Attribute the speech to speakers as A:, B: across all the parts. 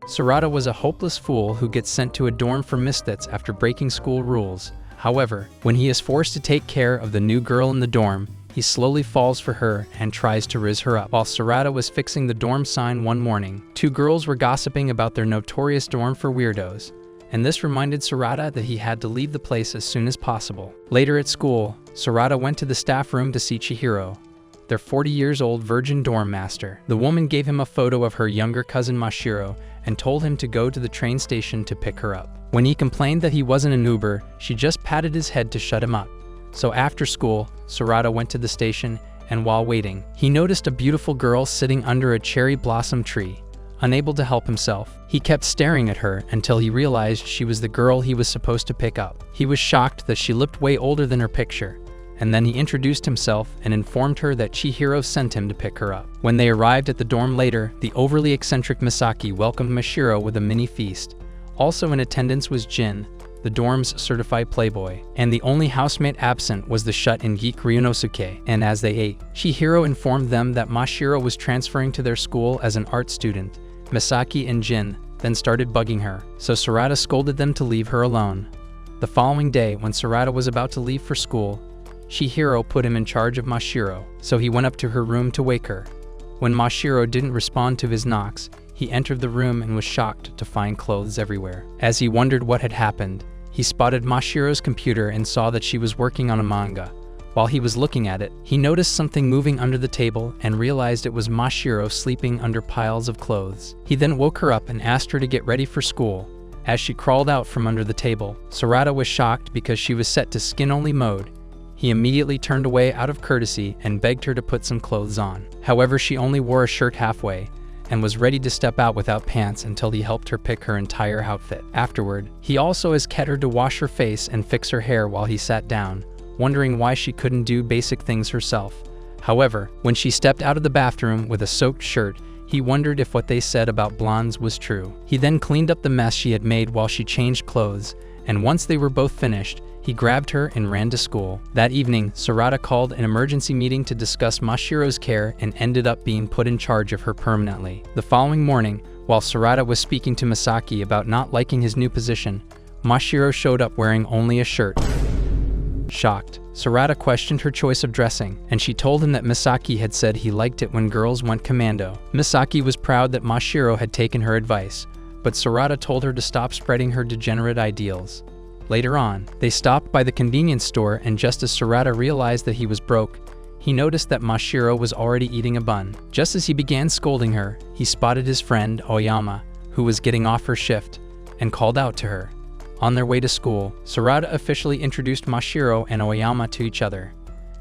A: Sarada was a hopeless fool who gets sent to a dorm for misfits after breaking school rules. However, when he is forced to take care of the new girl in the dorm, he slowly falls for her and tries to rizz her up. While Sarada was fixing the dorm sign one morning, two girls were gossiping about their notorious dorm for weirdos, and this reminded Sarada that he had to leave the place as soon as possible. Later at school, Sarada went to the staff room to see Chihiro, their 40-years-old virgin dorm master. The woman gave him a photo of her younger cousin Mashiro and told him to go to the train station to pick her up. When he complained that he wasn't an Uber, she just patted his head to shut him up. So after school, Sarada went to the station, and while waiting, he noticed a beautiful girl sitting under a cherry blossom tree. Unable to help himself, he kept staring at her until he realized she was the girl he was supposed to pick up. He was shocked that she looked way older than her picture, and then he introduced himself and informed her that Chihiro sent him to pick her up. When they arrived at the dorm later, the overly eccentric Misaki welcomed Mashiro with a mini feast. Also in attendance was Jin, the dorm's certified playboy, and the only housemate absent was the shut-in geek Ryunosuke. And as they ate, Chihiro informed them that Mashiro was transferring to their school as an art student. Misaki and Jin then started bugging her, so Sarada scolded them to leave her alone. The following day, when Sarada was about to leave for school, Chihiro put him in charge of Mashiro, so he went up to her room to wake her. When Mashiro didn't respond to his knocks, he entered the room and was shocked to find clothes everywhere. As he wondered what had happened, he spotted Mashiro's computer and saw that she was working on a manga. While he was looking at it, he noticed something moving under the table and realized it was Mashiro sleeping under piles of clothes. He then woke her up and asked her to get ready for school. As she crawled out from under the table, Sarada was shocked because she was set to skin-only mode. He immediately turned away out of courtesy and begged her to put some clothes on. However, she only wore a shirt halfway and was ready to step out without pants until he helped her pick her entire outfit. Afterward, he also asked her to wash her face and fix her hair while he sat down, wondering why she couldn't do basic things herself. However, when she stepped out of the bathroom with a soaked shirt, he wondered if what they said about blondes was true. He then cleaned up the mess she had made while she changed clothes, and once they were both finished, he grabbed her and ran to school. That evening, Sarada called an emergency meeting to discuss Mashiro's care and ended up being put in charge of her permanently. The following morning, while Sarada was speaking to Misaki about not liking his new position, Mashiro showed up wearing only a shirt. Shocked, Sarada questioned her choice of dressing, and she told him that Misaki had said he liked it when girls went commando. Misaki was proud that Mashiro had taken her advice, but Sarada told her to stop spreading her degenerate ideals. Later on, they stopped by the convenience store, and just as Sarada realized that he was broke, he noticed that Mashiro was already eating a bun. Just as he began scolding her, he spotted his friend, Oyama, who was getting off her shift, and called out to her. On their way to school, Sarada officially introduced Mashiro and Oyama to each other.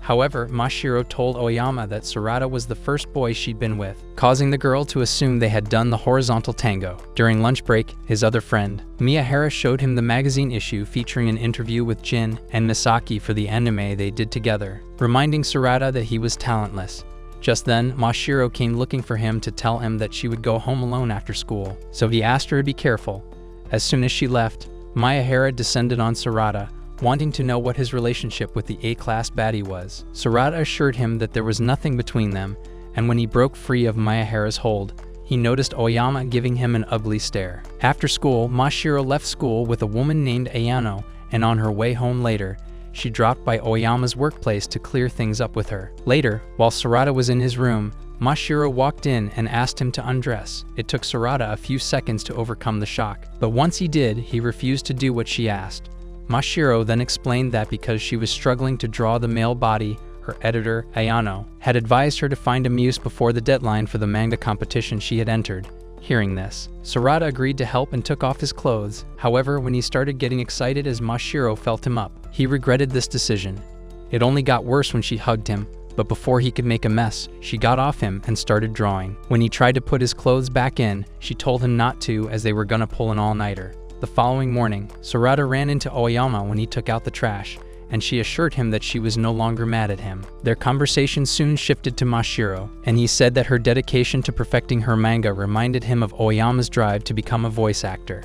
A: However, Mashiro told Oyama that Sarada was the first boy she'd been with, causing the girl to assume they had done the horizontal tango. During lunch break, his other friend, Miyahara, showed him the magazine issue featuring an interview with Jin and Misaki for the anime they did together, reminding Sarada that he was talentless. Just then, Mashiro came looking for him to tell him that she would go home alone after school, so he asked her to be careful. As soon as she left, Miyahara descended on Sarada, wanting to know what his relationship with the A-class baddie was. Sarada assured him that there was nothing between them, and when he broke free of Miyahara's hold, he noticed Oyama giving him an ugly stare. After school, Mashiro left school with a woman named Ayano, and on her way home later, she dropped by Oyama's workplace to clear things up with her. Later, while Sarada was in his room, Mashiro walked in and asked him to undress. It took Sarada a few seconds to overcome the shock, but once he did, he refused to do what she asked. Mashiro then explained that because she was struggling to draw the male body, her editor, Ayano, had advised her to find a muse before the deadline for the manga competition she had entered. Hearing this, Sarada agreed to help and took off his clothes. However, when he started getting excited as Mashiro felt him up, he regretted this decision. It only got worse when she hugged him, but before he could make a mess, she got off him and started drawing. When he tried to put his clothes back in, she told him not to as they were gonna pull an all-nighter. The following morning, Sarada ran into Oyama when he took out the trash, and she assured him that she was no longer mad at him. Their conversation soon shifted to Mashiro, and he said that her dedication to perfecting her manga reminded him of Oyama's drive to become a voice actor.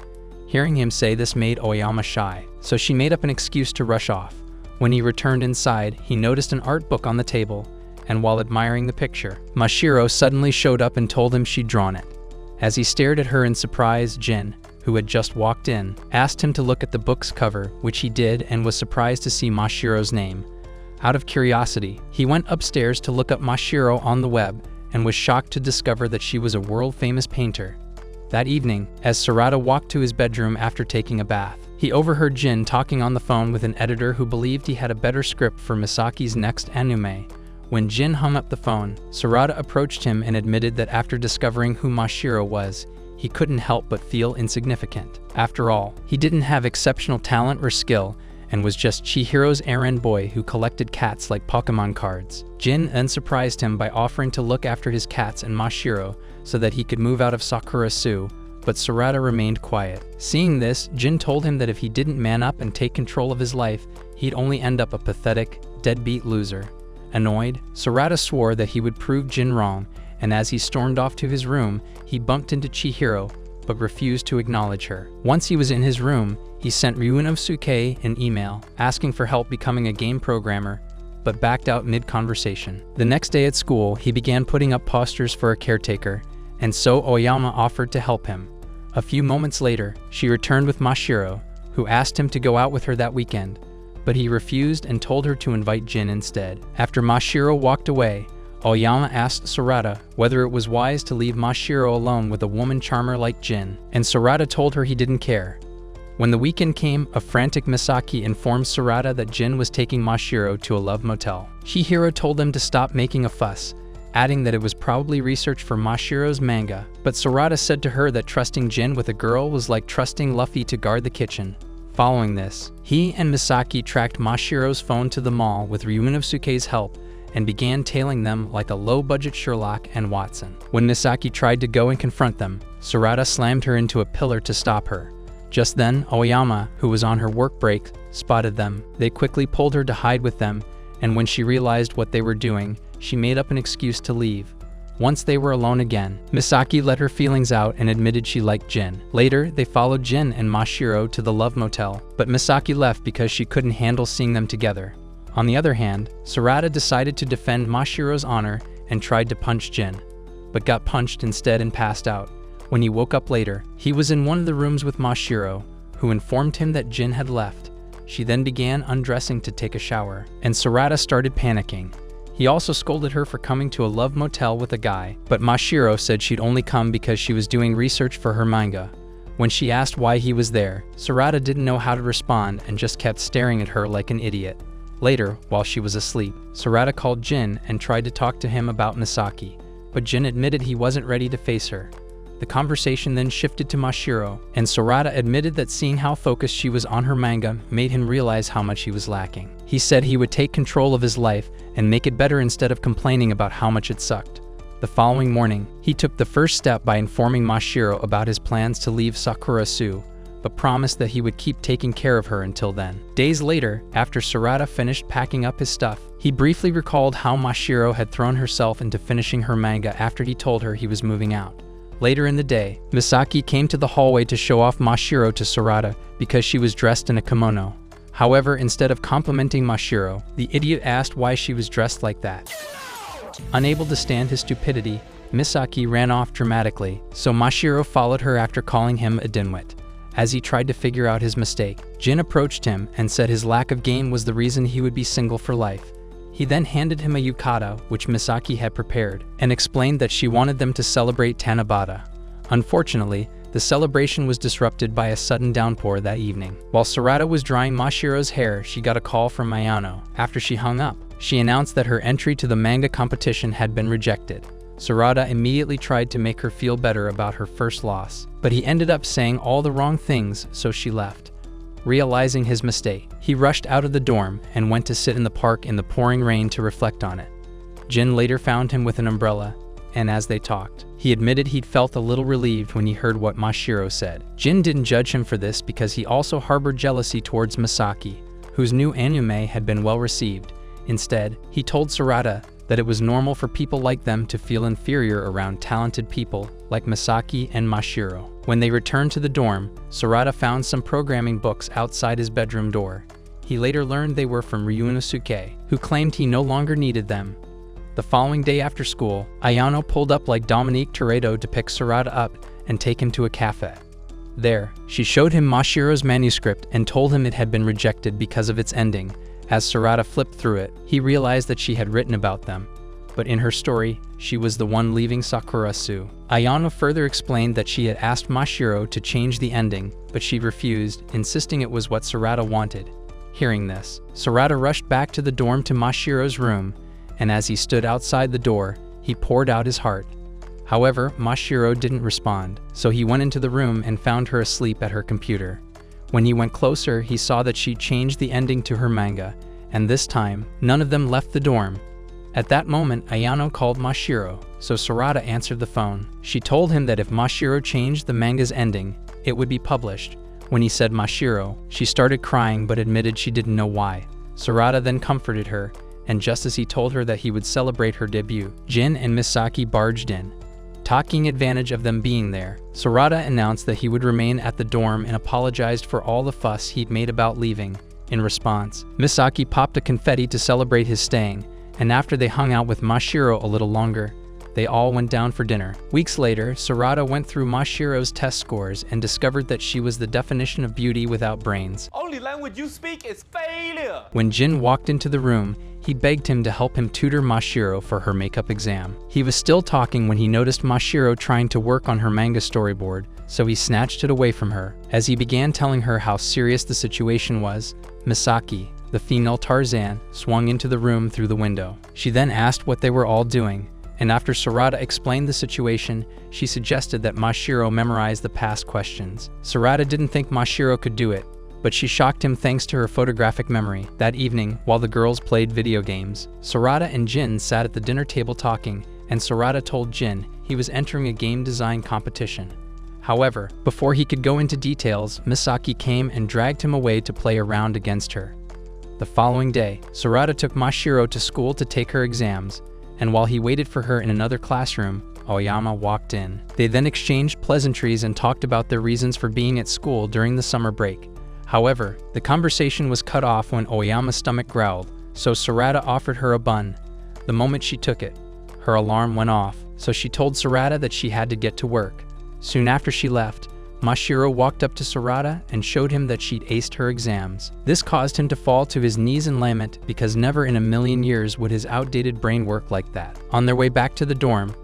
A: Hearing him say this made Oyama shy, so she made up an excuse to rush off. When he returned inside, he noticed an art book on the table, and while admiring the picture, Mashiro suddenly showed up and told him she'd drawn it. As he stared at her in surprise, Jin, who had just walked in, asked him to look at the book's cover, which he did, and was surprised to see Mashiro's name. Out of curiosity, he went upstairs to look up Mashiro on the web and was shocked to discover that she was a world-famous painter. That evening, as Sarada walked to his bedroom after taking a bath, he overheard Jin talking on the phone with an editor who believed he had a better script for Misaki's next anime. When Jin hung up the phone, Sarada approached him and admitted that after discovering who Mashiro was, he couldn't help but feel insignificant. After all, he didn't have exceptional talent or skill, and was just Chihiro's errand boy who collected cats like Pokemon cards. Jin then surprised him by offering to look after his cats and Mashiro so that he could move out of Sakurasu, but Sarada remained quiet. Seeing this, Jin told him that if he didn't man up and take control of his life, he'd only end up a pathetic, deadbeat loser. Annoyed, Sarada swore that he would prove Jin wrong, and as he stormed off to his room, he bumped into Chihiro, but refused to acknowledge her. Once he was in his room, he sent Ryunosuke an email asking for help becoming a game programmer, but backed out mid-conversation. The next day at school, he began putting up posters for a caretaker, and so Oyama offered to help him. A few moments later, she returned with Mashiro, who asked him to go out with her that weekend, but he refused and told her to invite Jin instead. After Mashiro walked away, Oyama asked Sarada whether it was wise to leave Mashiro alone with a woman charmer like Jin, and Sarada told her he didn't care. When the weekend came, a frantic Misaki informed Sarada that Jin was taking Mashiro to a love motel. Chihiro told them to stop making a fuss, adding that it was probably research for Mashiro's manga, but Sarada said to her that trusting Jin with a girl was like trusting Luffy to guard the kitchen. Following this, he and Misaki tracked Mashiro's phone to the mall with Ryunosuke's help and began tailing them like a low-budget Sherlock and Watson. When Misaki tried to go and confront them, Sarada slammed her into a pillar to stop her. Just then, Oyama, who was on her work break, spotted them. They quickly pulled her to hide with them, and when she realized what they were doing, she made up an excuse to leave. Once they were alone again, Misaki let her feelings out and admitted she liked Jin. Later, they followed Jin and Mashiro to the love motel, but Misaki left because she couldn't handle seeing them together. On the other hand, Sarada decided to defend Mashiro's honor and tried to punch Jin, but got punched instead and passed out. When he woke up later, he was in one of the rooms with Mashiro, who informed him that Jin had left. She then began undressing to take a shower, and Sarada started panicking. He also scolded her for coming to a love motel with a guy, but Mashiro said she'd only come because she was doing research for her manga. When she asked why he was there, Sarada didn't know how to respond and just kept staring at her like an idiot. Later, while she was asleep, Sarada called Jin and tried to talk to him about Misaki, but Jin admitted he wasn't ready to face her. The conversation then shifted to Mashiro, and Sarada admitted that seeing how focused she was on her manga made him realize how much he was lacking. He said he would take control of his life and make it better instead of complaining about how much it sucked. The following morning, he took the first step by informing Mashiro about his plans to leave Sakurasu, but promised that he would keep taking care of her until then. Days later, after Sarada finished packing up his stuff, he briefly recalled how Mashiro had thrown herself into finishing her manga after he told her he was moving out. Later in the day, Misaki came to the hallway to show off Mashiro to Sarada because she was dressed in a kimono. However, instead of complimenting Mashiro, the idiot asked why she was dressed like that. Unable to stand his stupidity, Misaki ran off dramatically, so Mashiro followed her after calling him a dimwit. As he tried to figure out his mistake, Jin approached him and said his lack of game was the reason he would be single for life. He then handed him a yukata, which Misaki had prepared, and explained that she wanted them to celebrate Tanabata. Unfortunately, the celebration was disrupted by a sudden downpour that evening. While Sarada was drying Mashiro's hair, she got a call from Ayano. After she hung up, she announced that her entry to the manga competition had been rejected. Sarada immediately tried to make her feel better about her first loss, but he ended up saying all the wrong things, so she left. Realizing his mistake, he rushed out of the dorm and went to sit in the park in the pouring rain to reflect on it. Jin later found him with an umbrella, and as they talked, he admitted he'd felt a little relieved when he heard what Mashiro said. Jin didn't judge him for this because he also harbored jealousy towards Misaki, whose new anime had been well received. Instead, he told Sarada that it was normal for people like them to feel inferior around talented people like Misaki and Mashiro. When they returned to the dorm, Sarada found some programming books outside his bedroom door. He later learned they were from Ryunosuke, who claimed he no longer needed them. The following day after school, Ayano pulled up like Dominique Toretto to pick Sarada up and take him to a cafe. There, she showed him Mashiro's manuscript and told him it had been rejected because of its ending. As Sarada flipped through it, he realized that she had written about them. But in her story, she was the one leaving Sakurasu. Ayano further explained that she had asked Mashiro to change the ending, but she refused, insisting it was what Sarada wanted. Hearing this, Sarada rushed back to the dorm to Mashiro's room, and as he stood outside the door, he poured out his heart. However, Mashiro didn't respond, so he went into the room and found her asleep at her computer. When he went closer, he saw that she changed the ending to her manga, and this time, none of them left the dorm. At that moment, Ayano called Mashiro, so Sarada answered the phone. She told him that if Mashiro changed the manga's ending, it would be published. When he said Mashiro, she started crying but admitted she didn't know why. Sarada then comforted her, and just as he told her that he would celebrate her debut, Jin and Misaki barged in. Taking advantage of them being there, Sarada announced that he would remain at the dorm and apologized for all the fuss he'd made about leaving. In response, Misaki popped a confetti to celebrate his staying, and after they hung out with Mashiro a little longer, they all went down for dinner. Weeks later, Sarada went through Mashiro's test scores and discovered that she was the definition of beauty without brains.
B: Only language you speak is failure!
A: When Jin walked into the room, he begged him to help him tutor Mashiro for her makeup exam. He was still talking when he noticed Mashiro trying to work on her manga storyboard, so he snatched it away from her. As he began telling her how serious the situation was, Misaki, the female Tarzan, swung into the room through the window. She then asked what they were all doing, and after Sarada explained the situation, she suggested that Mashiro memorize the past questions. Sarada didn't think Mashiro could do it, but she shocked him thanks to her photographic memory. That evening, while the girls played video games, Sarada and Jin sat at the dinner table talking, and Sarada told Jin he was entering a game design competition. However, before he could go into details, Misaki came and dragged him away to play a round against her. The following day, Sarada took Mashiro to school to take her exams, and while he waited for her in another classroom, Oyama walked in. They then exchanged pleasantries and talked about their reasons for being at school during the summer break. However, the conversation was cut off when Oyama's stomach growled, so Sarada offered her a bun. The moment she took it, her alarm went off, so she told Sarada that she had to get to work. Soon after she left, Mashiro walked up to Sarada and showed him that she'd aced her exams. This caused him to fall to his knees in lament because never in a million years would his outdated brain work like that. On their way back to the dorm,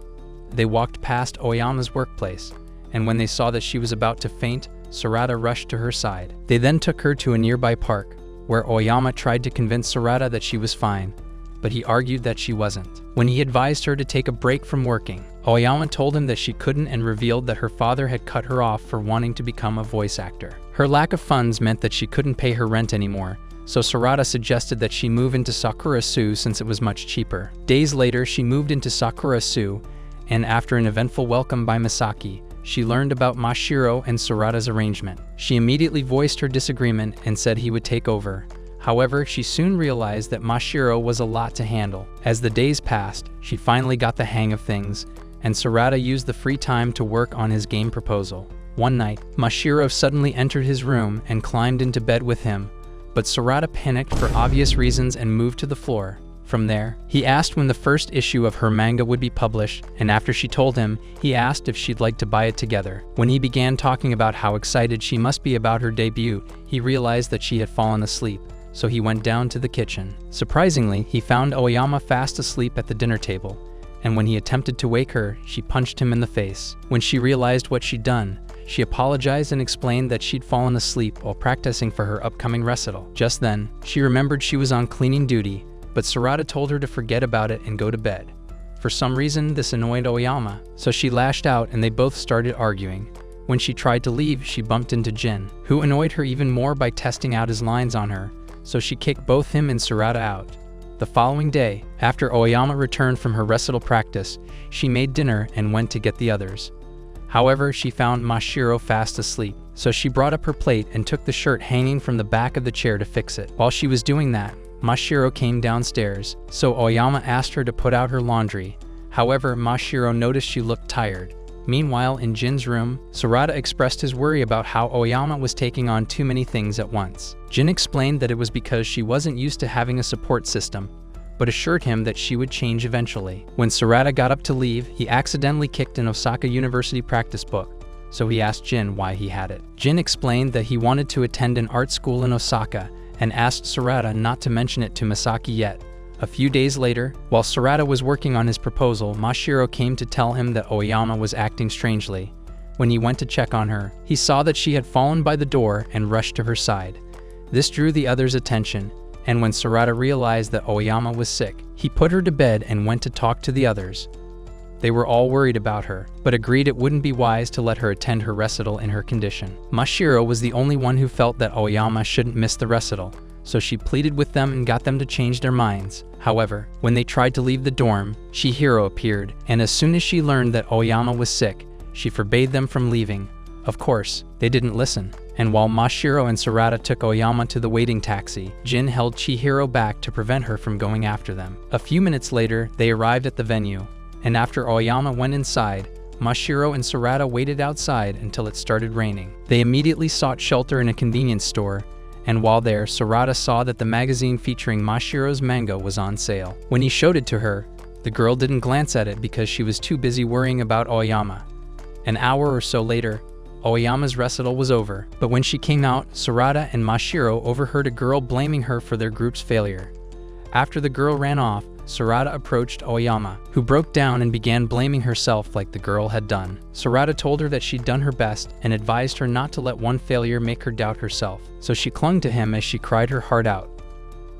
A: they walked past Oyama's workplace, and when they saw that she was about to faint, Sarada rushed to her side. They then took her to a nearby park, where Oyama tried to convince Sarada that she was fine, but he argued that she wasn't. When he advised her to take a break from working, Oyama told him that she couldn't and revealed that her father had cut her off for wanting to become a voice actor. Her lack of funds meant that she couldn't pay her rent anymore, so Sarada suggested that she move into Sakurasu since it was much cheaper. Days later, she moved into Sakurasu, and after an eventful welcome by Misaki, she learned about Mashiro and Sarada's arrangement. She immediately voiced her disagreement and said he would take over. However, she soon realized that Mashiro was a lot to handle. As the days passed, she finally got the hang of things, and Sarada used the free time to work on his game proposal. One night, Mashiro suddenly entered his room and climbed into bed with him, but Sarada panicked for obvious reasons and moved to the floor. From there, he asked when the first issue of her manga would be published, and after she told him, he asked if she'd like to buy it together. When he began talking about how excited she must be about her debut, he realized that she had fallen asleep, so he went down to the kitchen. Surprisingly, he found Oyama fast asleep at the dinner table, and when he attempted to wake her, she punched him in the face. When she realized what she'd done, she apologized and explained that she'd fallen asleep while practicing for her upcoming recital. Just then, she remembered she was on cleaning duty, but Sarada told her to forget about it and go to bed. For some reason, this annoyed Oyama, so she lashed out and they both started arguing. When she tried to leave, she bumped into Jin, who annoyed her even more by testing out his lines on her, so she kicked both him and Sarada out. The following day, after Oyama returned from her recital practice, she made dinner and went to get the others. However, she found Mashiro fast asleep, so she brought up her plate and took the shirt hanging from the back of the chair to fix it. While she was doing that, Mashiro came downstairs, so Oyama asked her to put out her laundry. However, Mashiro noticed she looked tired. Meanwhile, in Jin's room, Sarada expressed his worry about how Oyama was taking on too many things at once. Jin explained that it was because she wasn't used to having a support system, but assured him that she would change eventually. When Sarada got up to leave, he accidentally kicked an Osaka University practice book, so he asked Jin why he had it. Jin explained that he wanted to attend an art school in Osaka and asked Sarada not to mention it to Masaki yet. A few days later, while Sarada was working on his proposal, Mashiro came to tell him that Oyama was acting strangely. When he went to check on her, he saw that she had fallen by the door and rushed to her side. This drew the others' attention, and when Sarada realized that Oyama was sick, he put her to bed and went to talk to the others. They were all worried about her, but agreed it wouldn't be wise to let her attend her recital in her condition. Mashiro was the only one who felt that Oyama shouldn't miss the recital, so she pleaded with them and got them to change their minds. However, when they tried to leave the dorm, Chihiro appeared, and as soon as she learned that Oyama was sick, she forbade them from leaving. Of course, they didn't listen, and while Mashiro and Sarada took Oyama to the waiting taxi, Jin held Chihiro back to prevent her from going after them. A few minutes later, they arrived at the venue, and after Oyama went inside, Mashiro and Sarada waited outside until it started raining. They immediately sought shelter in a convenience store, and while there, Sarada saw that the magazine featuring Mashiro's manga was on sale. When he showed it to her, the girl didn't glance at it because she was too busy worrying about Oyama. An hour or so later, Oyama's recital was over, but when she came out, Sarada and Mashiro overheard a girl blaming her for their group's failure. After the girl ran off, Sarada approached Oyama, who broke down and began blaming herself like the girl had done. Sarada told her that she'd done her best and advised her not to let one failure make her doubt herself, so she clung to him as she cried her heart out.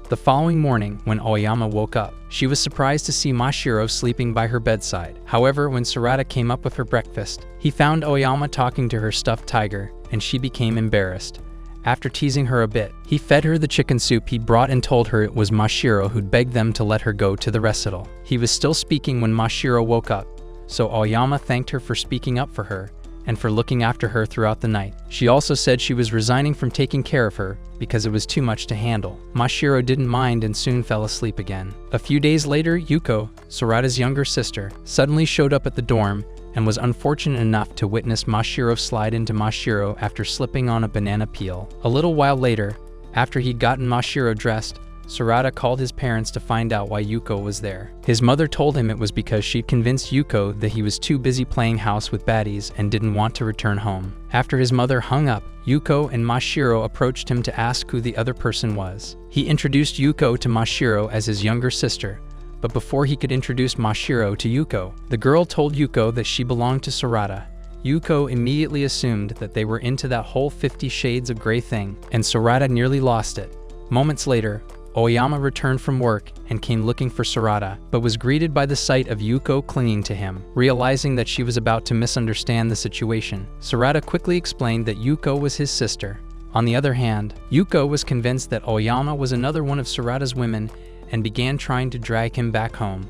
A: The following morning, when Oyama woke up, she was surprised to see Mashiro sleeping by her bedside. However, when Sarada came up with her breakfast, he found Oyama talking to her stuffed tiger, and she became embarrassed. After teasing her a bit, he fed her the chicken soup he brought and told her it was Mashiro who'd begged them to let her go to the recital. He was still speaking when Mashiro woke up, so Oyama thanked her for speaking up for her and for looking after her throughout the night. She also said she was resigning from taking care of her because it was too much to handle. Mashiro didn't mind and soon fell asleep again. A few days later, Yuko, Sarada's younger sister, suddenly showed up at the dorm and was unfortunate enough to witness Mashiro slide into Mashiro after slipping on a banana peel. A little while later, after he'd gotten Mashiro dressed, Sarada called his parents to find out why Yuko was there. His mother told him it was because she'd convinced Yuko that he was too busy playing house with baddies and didn't want to return home. After his mother hung up, Yuko and Mashiro approached him to ask who the other person was. He introduced Yuko to Mashiro as his younger sister, but before he could introduce Mashiro to Yuko, the girl told Yuko that she belonged to Sarada. Yuko immediately assumed that they were into that whole 50 Shades of Grey thing, and Sarada nearly lost it. Moments later, Oyama returned from work and came looking for Sarada, but was greeted by the sight of Yuko clinging to him. Realizing that she was about to misunderstand the situation, Sarada quickly explained that Yuko was his sister. On the other hand, Yuko was convinced that Oyama was another one of Sarada's women and began trying to drag him back home.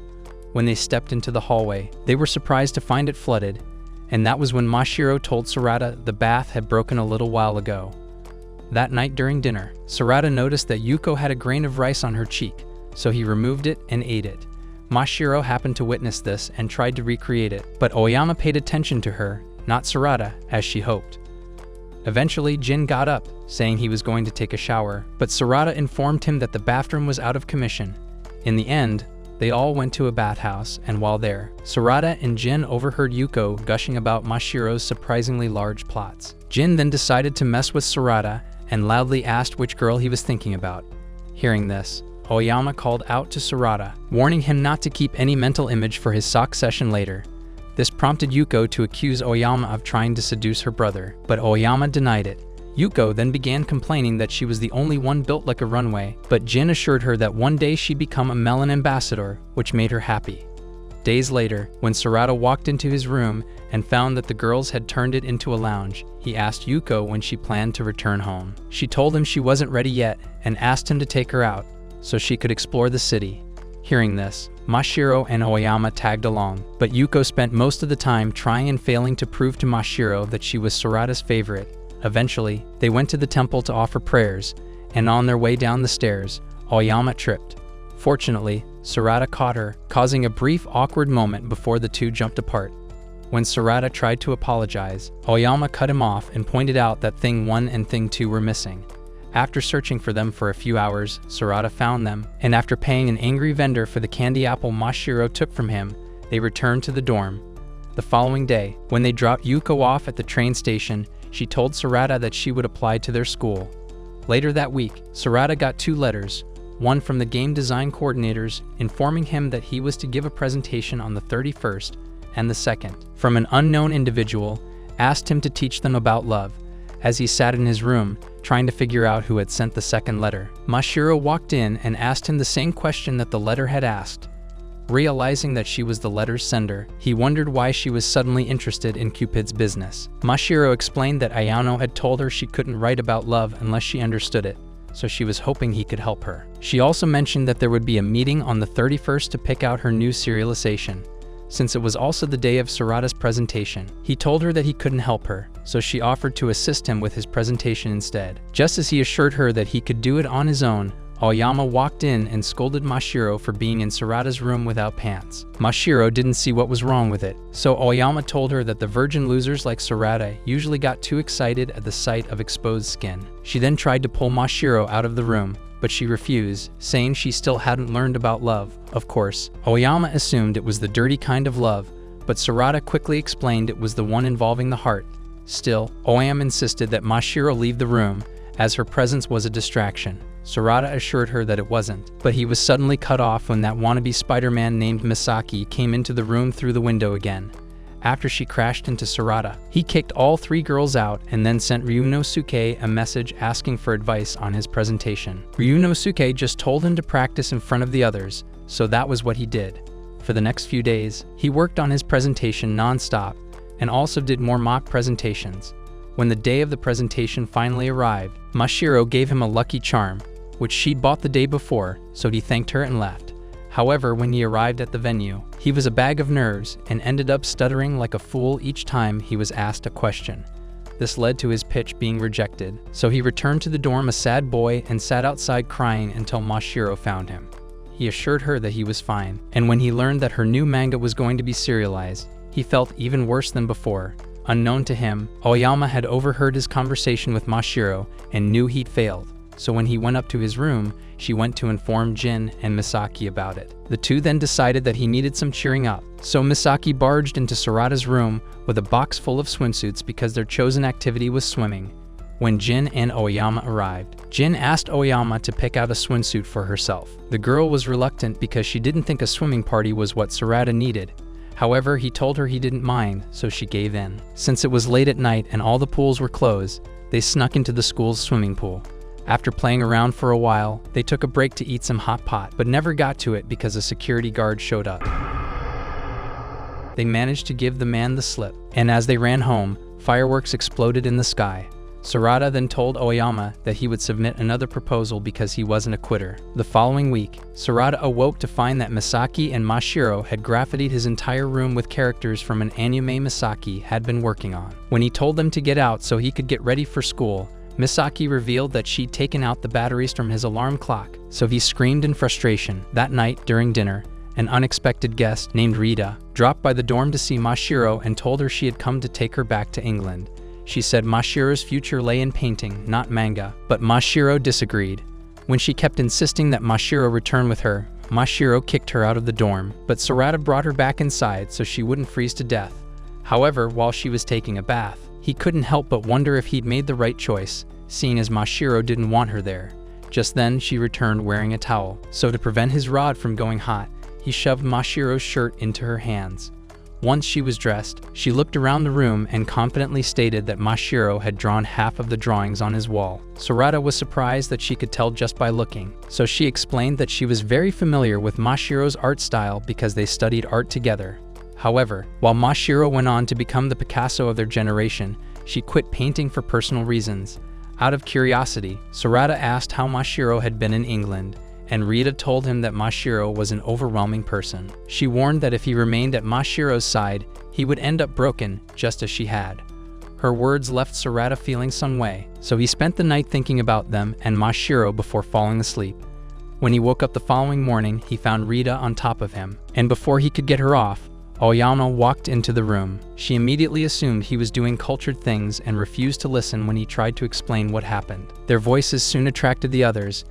A: When they stepped into the hallway, they were surprised to find it flooded, and that was when Mashiro told Sarada the bath had broken a little while ago. That night during dinner, Sarada noticed that Yuko had a grain of rice on her cheek, so he removed it and ate it. Mashiro happened to witness this and tried to recreate it, but Oyama paid attention to her, not Sarada, as she hoped. Eventually, Jin got up, saying he was going to take a shower, but Sarada informed him that the bathroom was out of commission. In the end, they all went to a bathhouse, and while there, Sarada and Jin overheard Yuko gushing about Mashiro's surprisingly large plots. Jin then decided to mess with Sarada and loudly asked which girl he was thinking about. Hearing this, Oyama called out to Sarada, warning him not to keep any mental image for his sock session later. This prompted Yuko to accuse Oyama of trying to seduce her brother, but Oyama denied it. Yuko then began complaining that she was the only one built like a runway, but Jin assured her that one day she'd become a melon ambassador, which made her happy. Days later, when Sarada walked into his room and found that the girls had turned it into a lounge, he asked Yuko when she planned to return home. She told him she wasn't ready yet and asked him to take her out so she could explore the city. Hearing this, Mashiro and Oyama tagged along, but Yuko spent most of the time trying and failing to prove to Mashiro that she was Sarada's favorite. Eventually, they went to the temple to offer prayers, and on their way down the stairs, Oyama tripped. Fortunately, Sarada caught her, causing a brief awkward moment before the two jumped apart. When Sarada tried to apologize, Oyama cut him off and pointed out that Thing 1 and Thing 2 were missing. After searching for them for a few hours, Sarada found them, and after paying an angry vendor for the candy apple Mashiro took from him, they returned to the dorm. The following day, when they dropped Yuko off at the train station, she told Sarada that she would apply to their school. Later that week, Sarada got 2 letters, one from the game design coordinators informing him that he was to give a presentation on the 31st, and the second, from an unknown individual, asked him to teach them about love. As he sat in his room, trying to figure out who had sent the second letter, Mashiro walked in and asked him the same question that the letter had asked. Realizing that she was the letter's sender, he wondered why she was suddenly interested in Cupid's business. Mashiro explained that Ayano had told her she couldn't write about love unless she understood it, so she was hoping he could help her. She also mentioned that there would be a meeting on the 31st to pick out her new serialization. Since it was also the day of Sarada's presentation, he told her that he couldn't help her, so she offered to assist him with his presentation instead. Just as he assured her that he could do it on his own, Oyama walked in and scolded Mashiro for being in Sarada's room without pants. Mashiro didn't see what was wrong with it, so Oyama told her that the virgin losers like Sarada usually got too excited at the sight of exposed skin. She then tried to pull Mashiro out of the room, but she refused, saying she still hadn't learned about love. Of course, Oyama assumed it was the dirty kind of love, but Sarada quickly explained it was the one involving the heart. Still, Oyama insisted that Mashiro leave the room, as her presence was a distraction. Sarada assured her that it wasn't, but he was suddenly cut off when that wannabe Spider-Man named Misaki came into the room through the window again. After she crashed into Sarada, he kicked all 3 girls out and then sent Ryunosuke a message asking for advice on his presentation. Ryunosuke just told him to practice in front of the others, so that was what he did. For the next few days, he worked on his presentation non-stop and also did more mock presentations. When the day of the presentation finally arrived, Mashiro gave him a lucky charm, which she'd bought the day before, so he thanked her and left. However, when he arrived at the venue, he was a bag of nerves and ended up stuttering like a fool each time he was asked a question. This led to his pitch being rejected, so he returned to the dorm a sad boy and sat outside crying until Mashiro found him. He assured her that he was fine, and when he learned that her new manga was going to be serialized, he felt even worse than before. Unknown to him, Oyama had overheard his conversation with Mashiro and knew he'd failed. So when he went up to his room, she went to inform Jin and Misaki about it. The two then decided that he needed some cheering up, so Misaki barged into Sarada's room with a box full of swimsuits because their chosen activity was swimming. When Jin and Oyama arrived, Jin asked Oyama to pick out a swimsuit for herself. The girl was reluctant because she didn't think a swimming party was what Sarada needed. However, he told her he didn't mind, so she gave in. Since it was late at night and all the pools were closed, they snuck into the school's swimming pool. After playing around for a while, they took a break to eat some hot pot, but never got to it because a security guard showed up. They managed to give the man the slip, and as they ran home, fireworks exploded in the sky. Sarada then told Oyama that he would submit another proposal because he wasn't a quitter. The following week, Sarada awoke to find that Misaki and Mashiro had graffitied his entire room with characters from an anime Misaki had been working on. When he told them to get out so he could get ready for school, Misaki revealed that she'd taken out the batteries from his alarm clock, so he screamed in frustration. That night, during dinner, an unexpected guest named Rita dropped by the dorm to see Mashiro and told her she had come to take her back to England. She said Mashiro's future lay in painting, not manga, but Mashiro disagreed. When she kept insisting that Mashiro return with her, Mashiro kicked her out of the dorm, but Sarada brought her back inside so she wouldn't freeze to death. However, while she was taking a bath, he couldn't help but wonder if he'd made the right choice, seeing as Mashiro didn't want her there. Just then, she returned wearing a towel, so to prevent his rod from going hot, he shoved Mashiro's shirt into her hands. Once she was dressed, she looked around the room and confidently stated that Mashiro had drawn half of the drawings on his wall. Sarada was surprised that she could tell just by looking, so she explained that she was very familiar with Mashiro's art style because they studied art together. However, while Mashiro went on to become the Picasso of their generation, she quit painting for personal reasons. Out of curiosity, Sarada asked how Mashiro had been in England, and Rita told him that Mashiro was an overwhelming person. She warned that if he remained at Mashiro's side, he would end up broken, just as she had. Her words left Sarada feeling some way, so he spent the night thinking about them and Mashiro before falling asleep. When he woke up the following morning, he found Rita on top of him, and before he could get her off, Oyama walked into the room. She immediately assumed he was doing cultured things and refused to listen when he tried to explain what happened. Their voices soon attracted the others,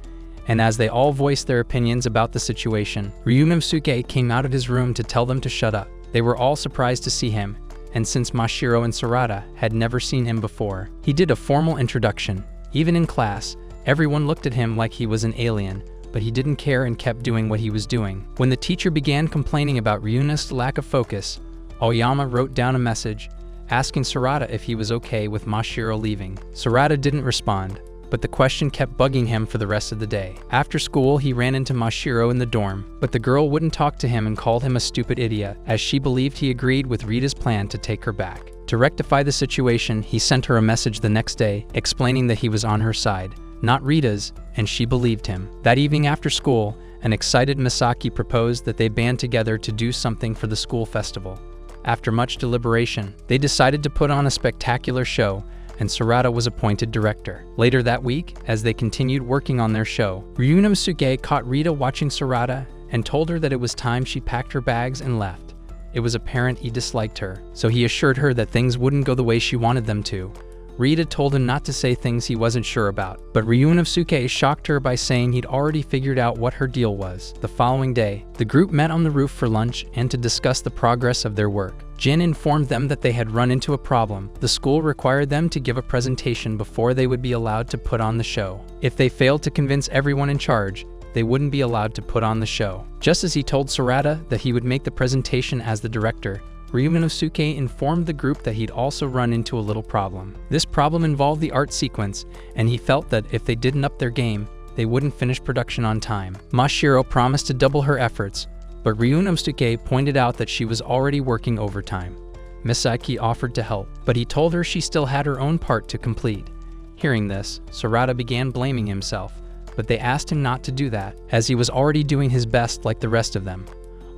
A: and as they all voiced their opinions about the situation, Ryunosuke came out of his room to tell them to shut up. They were all surprised to see him, and since Mashiro and Sarada had never seen him before, he did a formal introduction. Even in class, everyone looked at him like he was an alien, but he didn't care and kept doing what he was doing. When the teacher began complaining about Ryuna's lack of focus, Oyama wrote down a message, asking Sarada if he was okay with Mashiro leaving. Sarada didn't respond, but the question kept bugging him for the rest of the day. After school, he ran into Mashiro in the dorm, but the girl wouldn't talk to him and called him a stupid idiot, as she believed he agreed with Rita's plan to take her back. To rectify the situation, he sent her a message the next day, explaining that he was on her side, not Rita's, and she believed him. That evening after school, an excited Misaki proposed that they band together to do something for the school festival. After much deliberation, they decided to put on a spectacular show, and Sarada was appointed director. Later that week, as they continued working on their show, Ryunosuke caught Rita watching Sarada and told her that it was time she packed her bags and left. It was apparent he disliked her, so he assured her that things wouldn't go the way she wanted them to. Rita told him not to say things he wasn't sure about, but Ryunosuke shocked her by saying he'd already figured out what her deal was. The following day, the group met on the roof for lunch and to discuss the progress of their work. Jin informed them that they had run into a problem. The school required them to give a presentation before they would be allowed to put on the show. If they failed to convince everyone in charge, they wouldn't be allowed to put on the show. Just as he told Sarada that he would make the presentation as the director, Ryunosuke informed the group that he'd also run into a little problem. This problem involved the art sequence, and he felt that if they didn't up their game, they wouldn't finish production on time. Mashiro promised to double her efforts, but Ryunosuke pointed out that she was already working overtime. Misaki offered to help, but he told her she still had her own part to complete. Hearing this, Sarada began blaming himself, but they asked him not to do that, as he was already doing his best like the rest of them.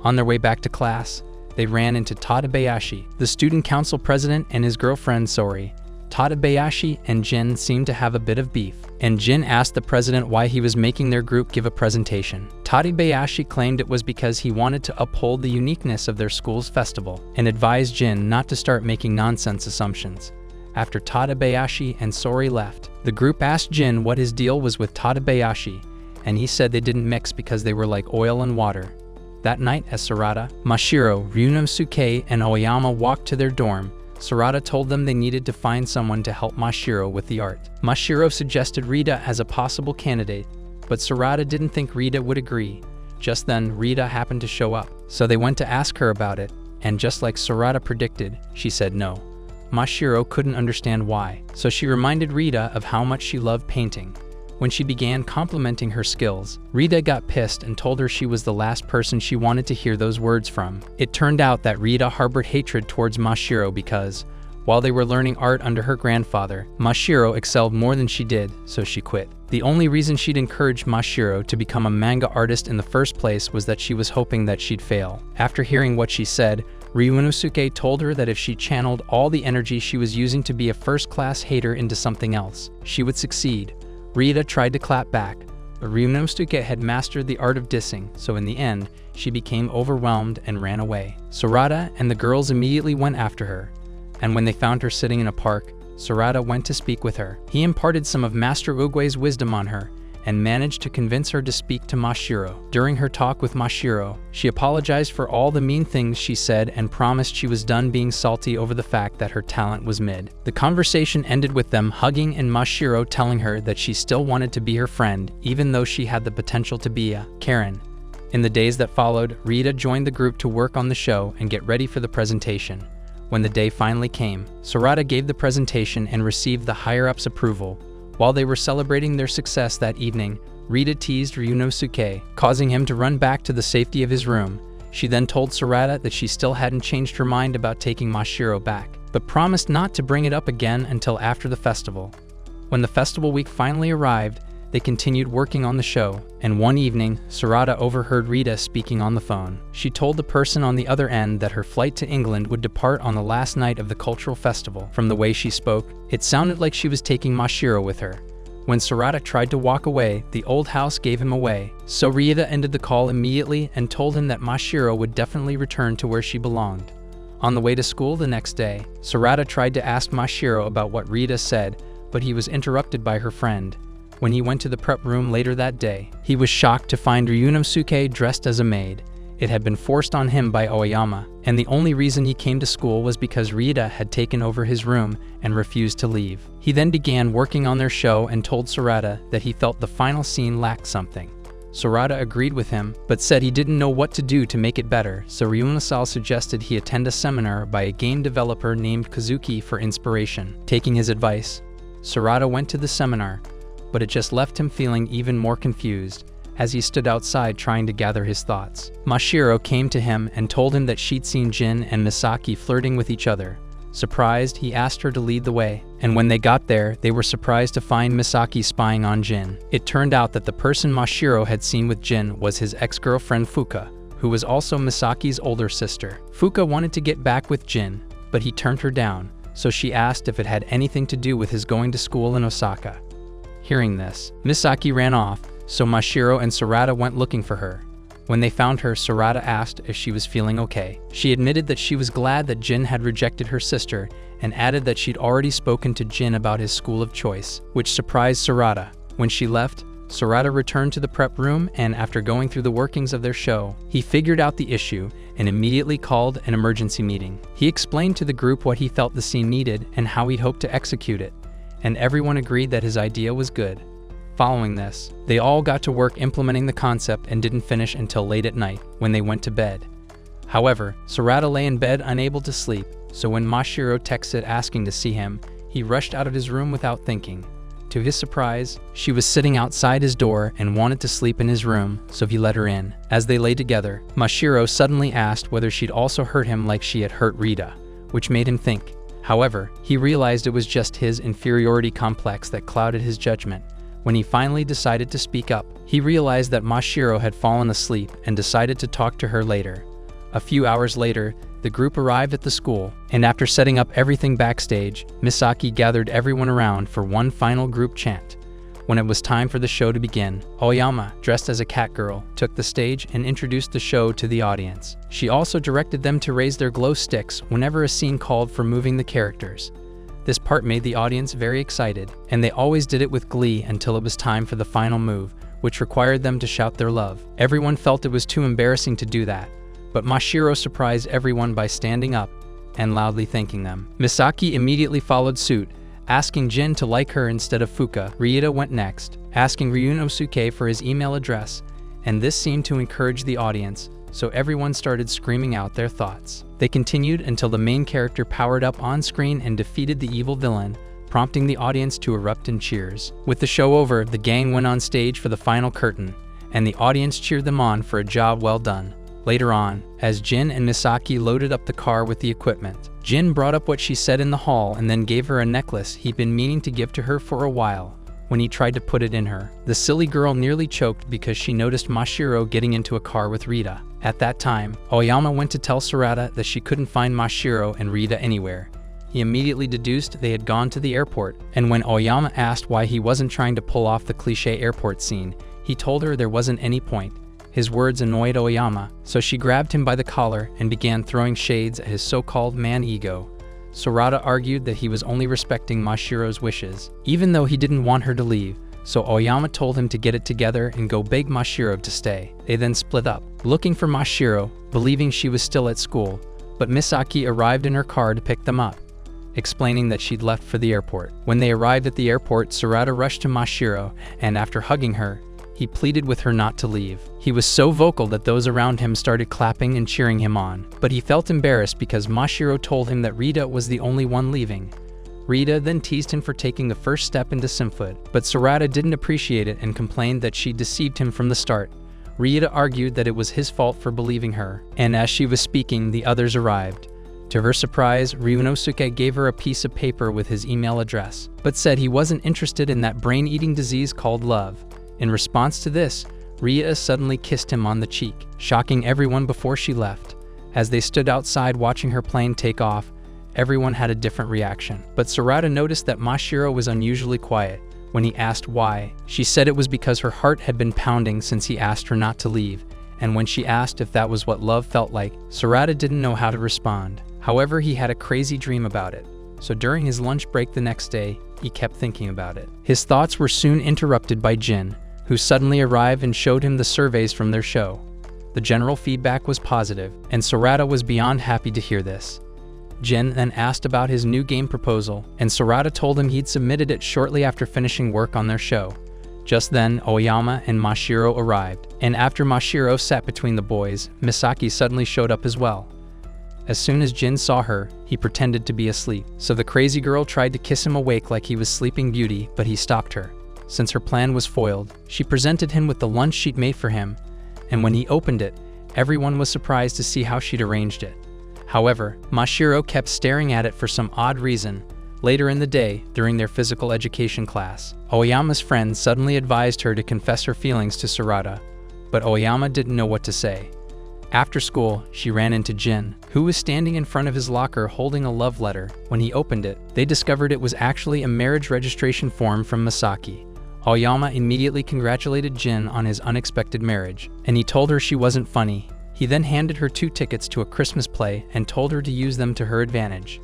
A: On their way back to class, they ran into Tadabayashi, the student council president, and his girlfriend Sori. Tadabayashi and Jin seemed to have a bit of beef, and Jin asked the president why he was making their group give a presentation. Tadabayashi claimed it was because he wanted to uphold the uniqueness of their school's festival, and advised Jin not to start making nonsense assumptions. After Tadabayashi and Sori left, the group asked Jin what his deal was with Tadabayashi, and he said they didn't mix because they were like oil and water. That night, as Sarada, Mashiro, Ryunosuke, and Oyama walked to their dorm, Sarada told them they needed to find someone to help Mashiro with the art. Mashiro suggested Rita as a possible candidate, but Sarada didn't think Rita would agree. Just then, Rita happened to show up, so they went to ask her about it, and just like Sarada predicted, she said no. Mashiro couldn't understand why, so she reminded Rita of how much she loved painting. When she began complimenting her skills, Rita got pissed and told her she was the last person she wanted to hear those words from. It turned out that Rita harbored hatred towards Mashiro because, while they were learning art under her grandfather, Mashiro excelled more than she did, so she quit. The only reason she'd encouraged Mashiro to become a manga artist in the first place was that she was hoping that she'd fail. After hearing what she said, Ryunosuke told her that if she channeled all the energy she was using to be a first-class hater into something else, she would succeed. Rita tried to clap back, but Ryunosuke had mastered the art of dissing, so in the end, she became overwhelmed and ran away. Sarada and the girls immediately went after her, and when they found her sitting in a park, Sarada went to speak with her. He imparted some of Master Ugue's wisdom on her, and managed to convince her to speak to Mashiro. During her talk with Mashiro, she apologized for all the mean things she said and promised she was done being salty over the fact that her talent was mid. The conversation ended with them hugging and Mashiro telling her that she still wanted to be her friend, even though she had the potential to be a Karen. In the days that followed, Rita joined the group to work on the show and get ready for the presentation. When the day finally came, Sarada gave the presentation and received the higher-ups' approval. While they were celebrating their success that evening, Rita teased Ryunosuke, causing him to run back to the safety of his room. She then told Sarada that she still hadn't changed her mind about taking Mashiro back, but promised not to bring it up again until after the festival. When the festival week finally arrived, they continued working on the show, and one evening, Sarada overheard Rita speaking on the phone. She told the person on the other end that her flight to England would depart on the last night of the cultural festival. From the way she spoke, it sounded like she was taking Mashiro with her. When Sarada tried to walk away, the old house gave him away, so Rita ended the call immediately and told him that Mashiro would definitely return to where she belonged. On the way to school the next day, Sarada tried to ask Mashiro about what Rita said, but he was interrupted by her friend. When he went to the prep room later that day, he was shocked to find Ryunosuke dressed as a maid. It had been forced on him by Oyama, and the only reason he came to school was because Rita had taken over his room and refused to leave. He then began working on their show and told Sarada that he felt the final scene lacked something. Sarada agreed with him, but said he didn't know what to do to make it better, so Ryuno suggested he attend a seminar by a game developer named Kazuki for inspiration. Taking his advice, Sarada went to the seminar, but it just left him feeling even more confused as he stood outside trying to gather his thoughts. Mashiro came to him and told him that she'd seen Jin and Misaki flirting with each other. Surprised, he asked her to lead the way, and when they got there, they were surprised to find Misaki spying on Jin. It turned out that the person Mashiro had seen with Jin was his ex-girlfriend Fuka, who was also Misaki's older sister. Fuka wanted to get back with Jin, but he turned her down, so she asked if it had anything to do with his going to school in Osaka. Hearing this, Misaki ran off, so Mashiro and Sarada went looking for her. When they found her, Sarada asked if she was feeling okay. She admitted that she was glad that Jin had rejected her sister and added that she'd already spoken to Jin about his school of choice, which surprised Sarada. When she left, Sarada returned to the prep room and after going through the workings of their show, he figured out the issue and immediately called an emergency meeting. He explained to the group what he felt the scene needed and how he'd hoped to execute it, and everyone agreed that his idea was good. Following this, they all got to work implementing the concept and didn't finish until late at night, when they went to bed. However, Sarada lay in bed unable to sleep, so when Mashiro texted asking to see him, he rushed out of his room without thinking. To his surprise, she was sitting outside his door and wanted to sleep in his room, so he let her in. As they lay together, Mashiro suddenly asked whether she'd also hurt him like she had hurt Rita, which made him think. However, he realized it was just his inferiority complex that clouded his judgment. When he finally decided to speak up, he realized that Mashiro had fallen asleep and decided to talk to her later. A few hours later, the group arrived at the school, and after setting up everything backstage, Misaki gathered everyone around for one final group chant. When it was time for the show to begin, Oyama, dressed as a cat girl, took the stage and introduced the show to the audience. She also directed them to raise their glow sticks whenever a scene called for moving the characters. This part made the audience very excited, and they always did it with glee until it was time for the final move, which required them to shout their love. Everyone felt it was too embarrassing to do that, but Mashiro surprised everyone by standing up and loudly thanking them. Misaki immediately followed suit, asking Jin to like her instead of Fuka. Rita went next, asking Ryunosuke for his email address, and this seemed to encourage the audience, so everyone started screaming out their thoughts. They continued until the main character powered up on screen and defeated the evil villain, prompting the audience to erupt in cheers. With the show over, the gang went on stage for the final curtain, and the audience cheered them on for a job well done. Later on, as Jin and Misaki loaded up the car with the equipment, Jin brought up what she said in the hall and then gave her a necklace he'd been meaning to give to her for a while. When he tried to put it in her, the silly girl nearly choked because she noticed Mashiro getting into a car with Rita. At that time, Oyama went to tell Sarada that she couldn't find Mashiro and Rita anywhere. He immediately deduced they had gone to the airport, and when Oyama asked why he wasn't trying to pull off the cliché airport scene, he told her there wasn't any point. His words annoyed Oyama, so she grabbed him by the collar and began throwing shades at his so-called man ego. Sarada argued that he was only respecting Mashiro's wishes, even though he didn't want her to leave, so Oyama told him to get it together and go beg Mashiro to stay. They then split up, looking for Mashiro, believing she was still at school, but Misaki arrived in her car to pick them up, explaining that she'd left for the airport. When they arrived at the airport, Sarada rushed to Mashiro, and after hugging her, he pleaded with her not to leave. He was so vocal that those around him started clapping and cheering him on, but he felt embarrassed because Mashiro told him that Rita was the only one leaving. Rita then teased him for taking the first step into simfood, but Sarada didn't appreciate it and complained that she deceived him from the start. Rita argued that it was his fault for believing her, and as she was speaking, the others arrived. To her surprise, Ryunosuke gave her a piece of paper with his email address, but said he wasn't interested in that brain-eating disease called love. In response to this, Rita suddenly kissed him on the cheek, shocking everyone before she left. As they stood outside watching her plane take off, everyone had a different reaction. But Sarada noticed that Mashiro was unusually quiet. When he asked why, she said it was because her heart had been pounding since he asked her not to leave, and when she asked if that was what love felt like, Sarada didn't know how to respond. However, he had a crazy dream about it, so during his lunch break the next day, he kept thinking about it. His thoughts were soon interrupted by Jin, who suddenly arrived and showed him the surveys from their show. The general feedback was positive, and Sarada was beyond happy to hear this. Jin then asked about his new game proposal, and Sarada told him he'd submitted it shortly after finishing work on their show. Just then, Oyama and Mashiro arrived, and after Mashiro sat between the boys, Misaki suddenly showed up as well. As soon as Jin saw her, he pretended to be asleep, so the crazy girl tried to kiss him awake like he was Sleeping Beauty, but he stopped her. Since her plan was foiled, she presented him with the lunch she'd made for him, and when he opened it, everyone was surprised to see how she'd arranged it. However, Mashiro kept staring at it for some odd reason. Later in the day, during their physical education class, Oyama's friend suddenly advised her to confess her feelings to Sarada, but Oyama didn't know what to say. After school, she ran into Jin, who was standing in front of his locker holding a love letter. When he opened it, they discovered it was actually a marriage registration form from Misaki. Oyama immediately congratulated Jin on his unexpected marriage, and he told her she wasn't funny. He then handed her 2 tickets to a Christmas play and told her to use them to her advantage.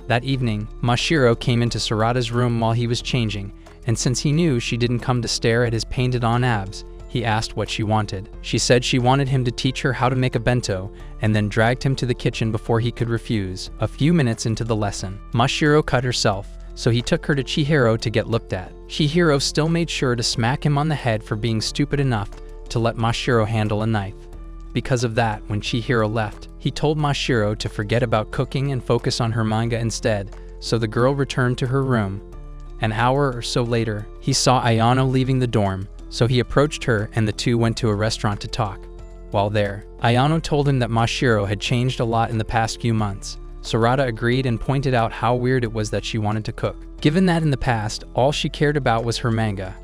A: That evening, Mashiro came into Sarada's room while he was changing, and since he knew she didn't come to stare at his painted-on abs, he asked what she wanted. She said she wanted him to teach her how to make a bento, and then dragged him to the kitchen before he could refuse. A few minutes into the lesson, Mashiro cut herself, so he took her to Chihiro to get looked at. Chihiro still made sure to smack him on the head for being stupid enough to let Mashiro handle a knife. Because of that, when Chihiro left, he told Mashiro to forget about cooking and focus on her manga instead, so the girl returned to her room. An hour or so later, he saw Ayano leaving the dorm, so he approached her and the two went to a restaurant to talk. While there, Ayano told him that Mashiro had changed a lot in the past few months. Sarada agreed and pointed out how weird it was that she wanted to cook, given that in the past, all she cared about was her manga.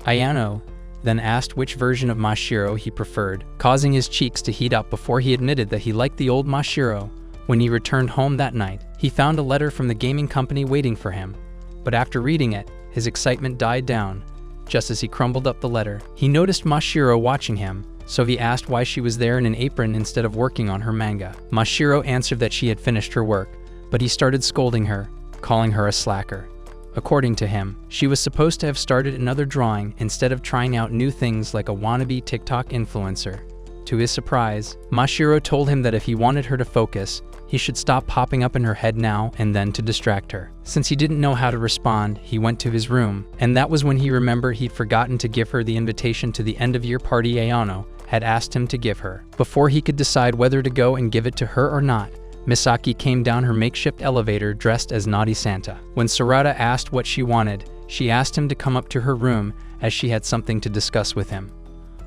A: Ayano then asked which version of Mashiro he preferred, causing his cheeks to heat up before he admitted that he liked the old Mashiro. When he returned home that night, he found a letter from the gaming company waiting for him. But after reading it, his excitement died down. Just as he crumbled up the letter, he noticed Mashiro watching him, so he asked why she was there in an apron instead of working on her manga. Mashiro answered that she had finished her work, but he started scolding her, calling her a slacker. According to him, she was supposed to have started another drawing instead of trying out new things like a wannabe TikTok influencer. To his surprise, Mashiro told him that if he wanted her to focus, he should stop popping up in her head now and then to distract her. Since he didn't know how to respond, he went to his room, and that was when he remembered he'd forgotten to give her the invitation to the end-of-year party Ayano had asked him to give her. Before he could decide whether to go and give it to her or not, Misaki came down her makeshift elevator dressed as Naughty Santa. When Sarada asked what she wanted, she asked him to come up to her room as she had something to discuss with him.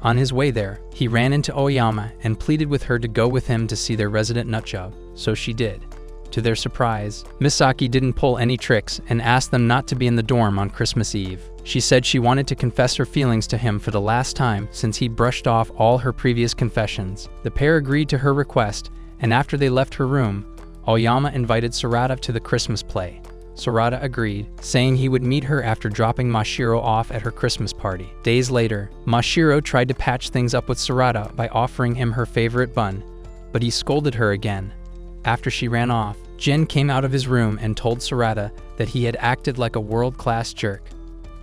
A: On his way there, he ran into Oyama and pleaded with her to go with him to see their resident nutjob, so she did. To their surprise, Misaki didn't pull any tricks and asked them not to be in the dorm on Christmas Eve. She said she wanted to confess her feelings to him for the last time since he'd brushed off all her previous confessions. The pair agreed to her request, and after they left her room, Oyama invited Sarada to the Christmas play. Sarada agreed, saying he would meet her after dropping Mashiro off at her Christmas party. Days later, Mashiro tried to patch things up with Sarada by offering him her favorite bun, but he scolded her again. After she ran off, Jin came out of his room and told Sarada that he had acted like a world-class jerk.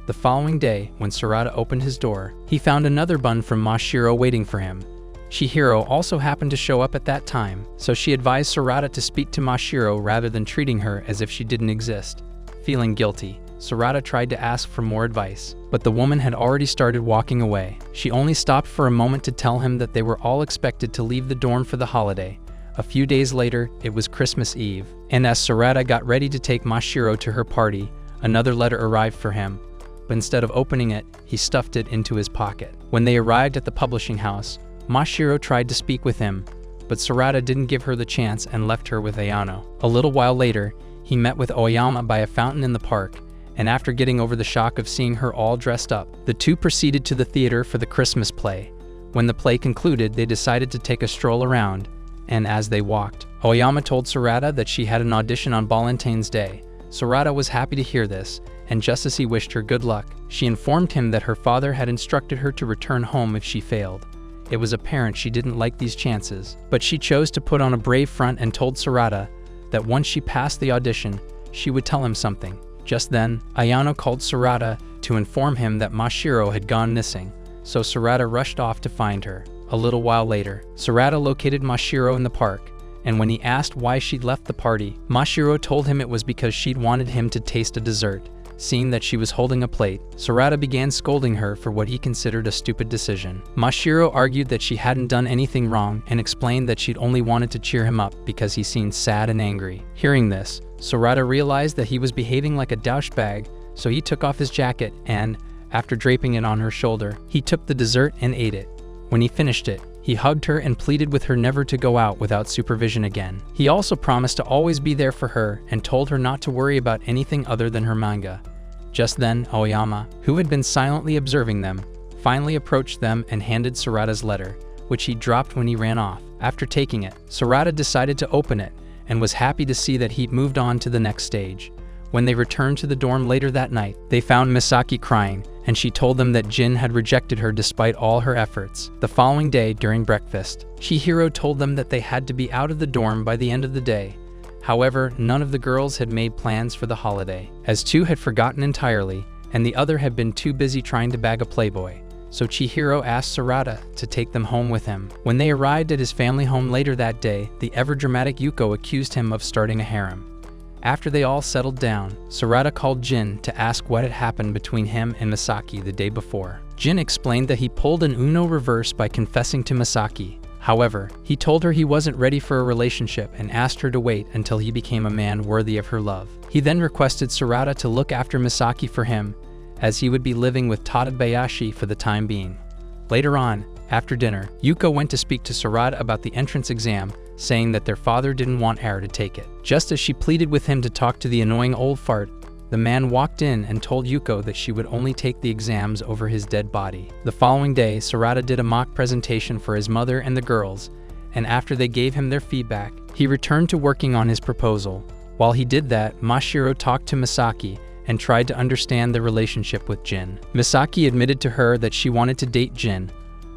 A: The following day, when Sarada opened his door, he found another bun from Mashiro waiting for him. Chihiro also happened to show up at that time, so she advised Sarada to speak to Mashiro rather than treating her as if she didn't exist. Feeling guilty, Sarada tried to ask for more advice, but the woman had already started walking away. She only stopped for a moment to tell him that they were all expected to leave the dorm for the holiday. A few days later, it was Christmas Eve, and as Sarada got ready to take Mashiro to her party, another letter arrived for him, but instead of opening it, he stuffed it into his pocket. When they arrived at the publishing house, Mashiro tried to speak with him, but Sarada didn't give her the chance and left her with Ayano. A little while later, he met with Oyama by a fountain in the park, and after getting over the shock of seeing her all dressed up, the two proceeded to the theater for the Christmas play. When the play concluded, they decided to take a stroll around, and as they walked, Oyama told Sarada that she had an audition on Valentine's Day. Sarada was happy to hear this, and just as he wished her good luck, she informed him that her father had instructed her to return home if she failed. It was apparent she didn't like these chances, but she chose to put on a brave front and told Sarada that once she passed the audition, she would tell him something. Just then, Ayano called Sarada to inform him that Mashiro had gone missing, so Sarada rushed off to find her. A little while later, Sarada located Mashiro in the park, and when he asked why she'd left the party, Mashiro told him it was because she'd wanted him to taste a dessert. Seeing that she was holding a plate, Sarada began scolding her for what he considered a stupid decision. Mashiro argued that she hadn't done anything wrong and explained that she'd only wanted to cheer him up because he seemed sad and angry. Hearing this, Sarada realized that he was behaving like a douchebag, so he took off his jacket and, after draping it on her shoulder, he took the dessert and ate it. When he finished it, he hugged her and pleaded with her never to go out without supervision again. He also promised to always be there for her and told her not to worry about anything other than her manga. Just then, Oyama, who had been silently observing them, finally approached them and handed Sarada's letter, which he dropped when he ran off. After taking it, Sarada decided to open it and was happy to see that he'd moved on to the next stage. When they returned to the dorm later that night, they found Misaki crying, and she told them that Jin had rejected her despite all her efforts. The following day, during breakfast, Chihiro told them that they had to be out of the dorm by the end of the day. However, none of the girls had made plans for the holiday, as two had forgotten entirely, and the other had been too busy trying to bag a playboy. So Chihiro asked Sarada to take them home with him. When they arrived at his family home later that day, the ever-dramatic Yuko accused him of starting a harem. After they all settled down, Sarada called Jin to ask what had happened between him and Misaki the day before. Jin explained that he pulled an Uno reverse by confessing to Misaki. However, he told her he wasn't ready for a relationship and asked her to wait until he became a man worthy of her love. He then requested Sarada to look after Misaki for him, as he would be living with Tadabayashi for the time being. Later on, after dinner, Yuko went to speak to Sarada about the entrance exam, saying that their father didn't want her to take it. Just as she pleaded with him to talk to the annoying old fart, the man walked in and told Yuko that she would only take the exams over his dead body. The following day, Sarada did a mock presentation for his mother and the girls, and after they gave him their feedback, he returned to working on his proposal. While he did that, Mashiro talked to Misaki and tried to understand their relationship with Jin. Misaki admitted to her that she wanted to date Jin,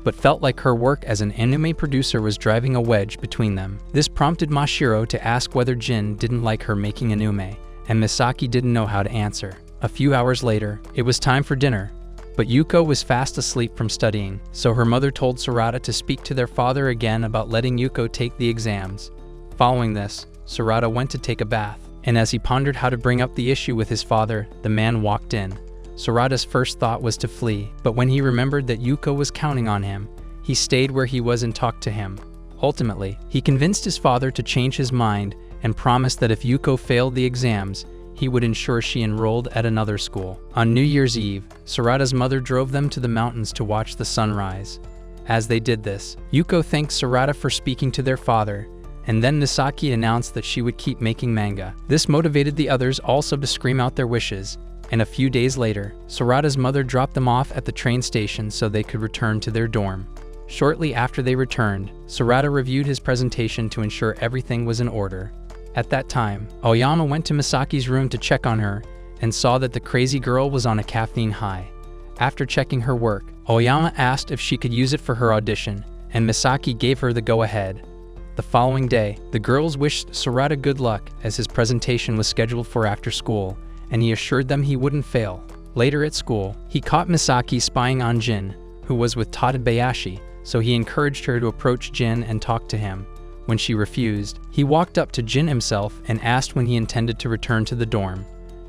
A: but felt like her work as an anime producer was driving a wedge between them. This prompted Mashiro to ask whether Jin didn't like her making anime, and Misaki didn't know how to answer. A few hours later, it was time for dinner, but Yuko was fast asleep from studying, so her mother told Sarada to speak to their father again about letting Yuko take the exams. Following this, Sarada went to take a bath, and as he pondered how to bring up the issue with his father, the man walked in. Sarada's first thought was to flee, but when he remembered that Yuko was counting on him, he stayed where he was and talked to him. Ultimately, he convinced his father to change his mind and promised that if Yuko failed the exams, he would ensure she enrolled at another school. On New Year's Eve, Sarada's mother drove them to the mountains to watch the sunrise. As they did this, Yuko thanked Sarada for speaking to their father, and then Misaki announced that she would keep making manga. This motivated the others also to scream out their wishes, and a few days later, Sarada's mother dropped them off at the train station so they could return to their dorm. Shortly after they returned, Sarada reviewed his presentation to ensure everything was in order. At that time, Oyama went to Misaki's room to check on her and saw that the crazy girl was on a caffeine high. After checking her work, Oyama asked if she could use it for her audition, and Misaki gave her the go-ahead. The following day, the girls wished Sarada good luck as his presentation was scheduled for after school, and he assured them he wouldn't fail. Later at school, he caught Misaki spying on Jin, who was with Tadabayashi, so he encouraged her to approach Jin and talk to him. When she refused, he walked up to Jin himself and asked when he intended to return to the dorm.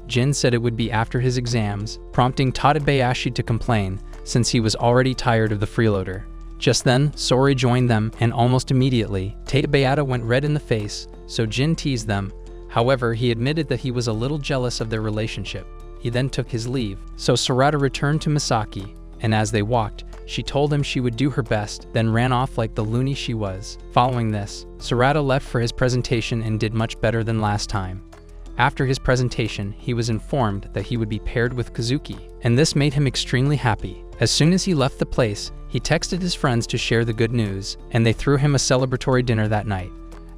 A: Jin said it would be after his exams, prompting Tadabayashi to complain, since he was already tired of the freeloader. Just then, Sori joined them, and almost immediately, Tadabayata went red in the face, so Jin teased them. However, he admitted that he was a little jealous of their relationship. He then took his leave, so Sarada returned to Misaki, and as they walked, she told him she would do her best, then ran off like the loony she was. Following this, Sarada left for his presentation and did much better than last time. After his presentation, he was informed that he would be paired with Kazuki, and this made him extremely happy. As soon as he left the place, he texted his friends to share the good news, and they threw him a celebratory dinner that night.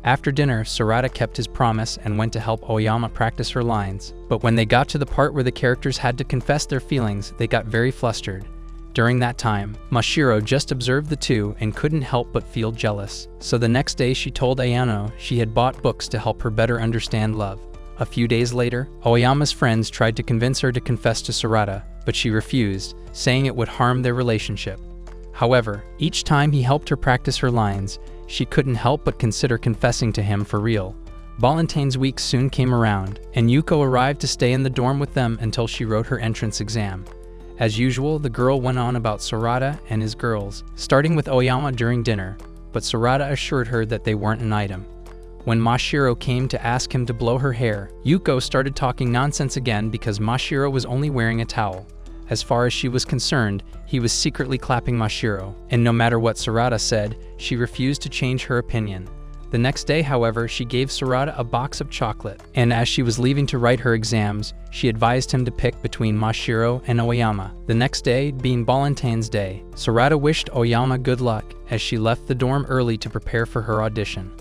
A: After dinner, Sarada kept his promise and went to help Oyama practice her lines. But when they got to the part where the characters had to confess their feelings, they got very flustered. During that time, Mashiro just observed the two and couldn't help but feel jealous. So the next day she told Ayano she had bought books to help her better understand love. A few days later, Oyama's friends tried to convince her to confess to Sarada, but she refused, saying it would harm their relationship. However, each time he helped her practice her lines, she couldn't help but consider confessing to him for real. Valentine's week soon came around, and Yuko arrived to stay in the dorm with them until she wrote her entrance exam. As usual, the girl went on about Sarada and his girls, starting with Oyama during dinner, but Sarada assured her that they weren't an item. When Mashiro came to ask him to blow her hair, Yuko started talking nonsense again because Mashiro was only wearing a towel. As far as she was concerned, he was secretly clapping Mashiro, and no matter what Sarada said, she refused to change her opinion. The next day, however, she gave Sarada a box of chocolate, and as she was leaving to write her exams, she advised him to pick between Mashiro and Oyama. The next day, being Valentine's Day, Sarada wished Oyama good luck as she left the dorm early to prepare for her audition.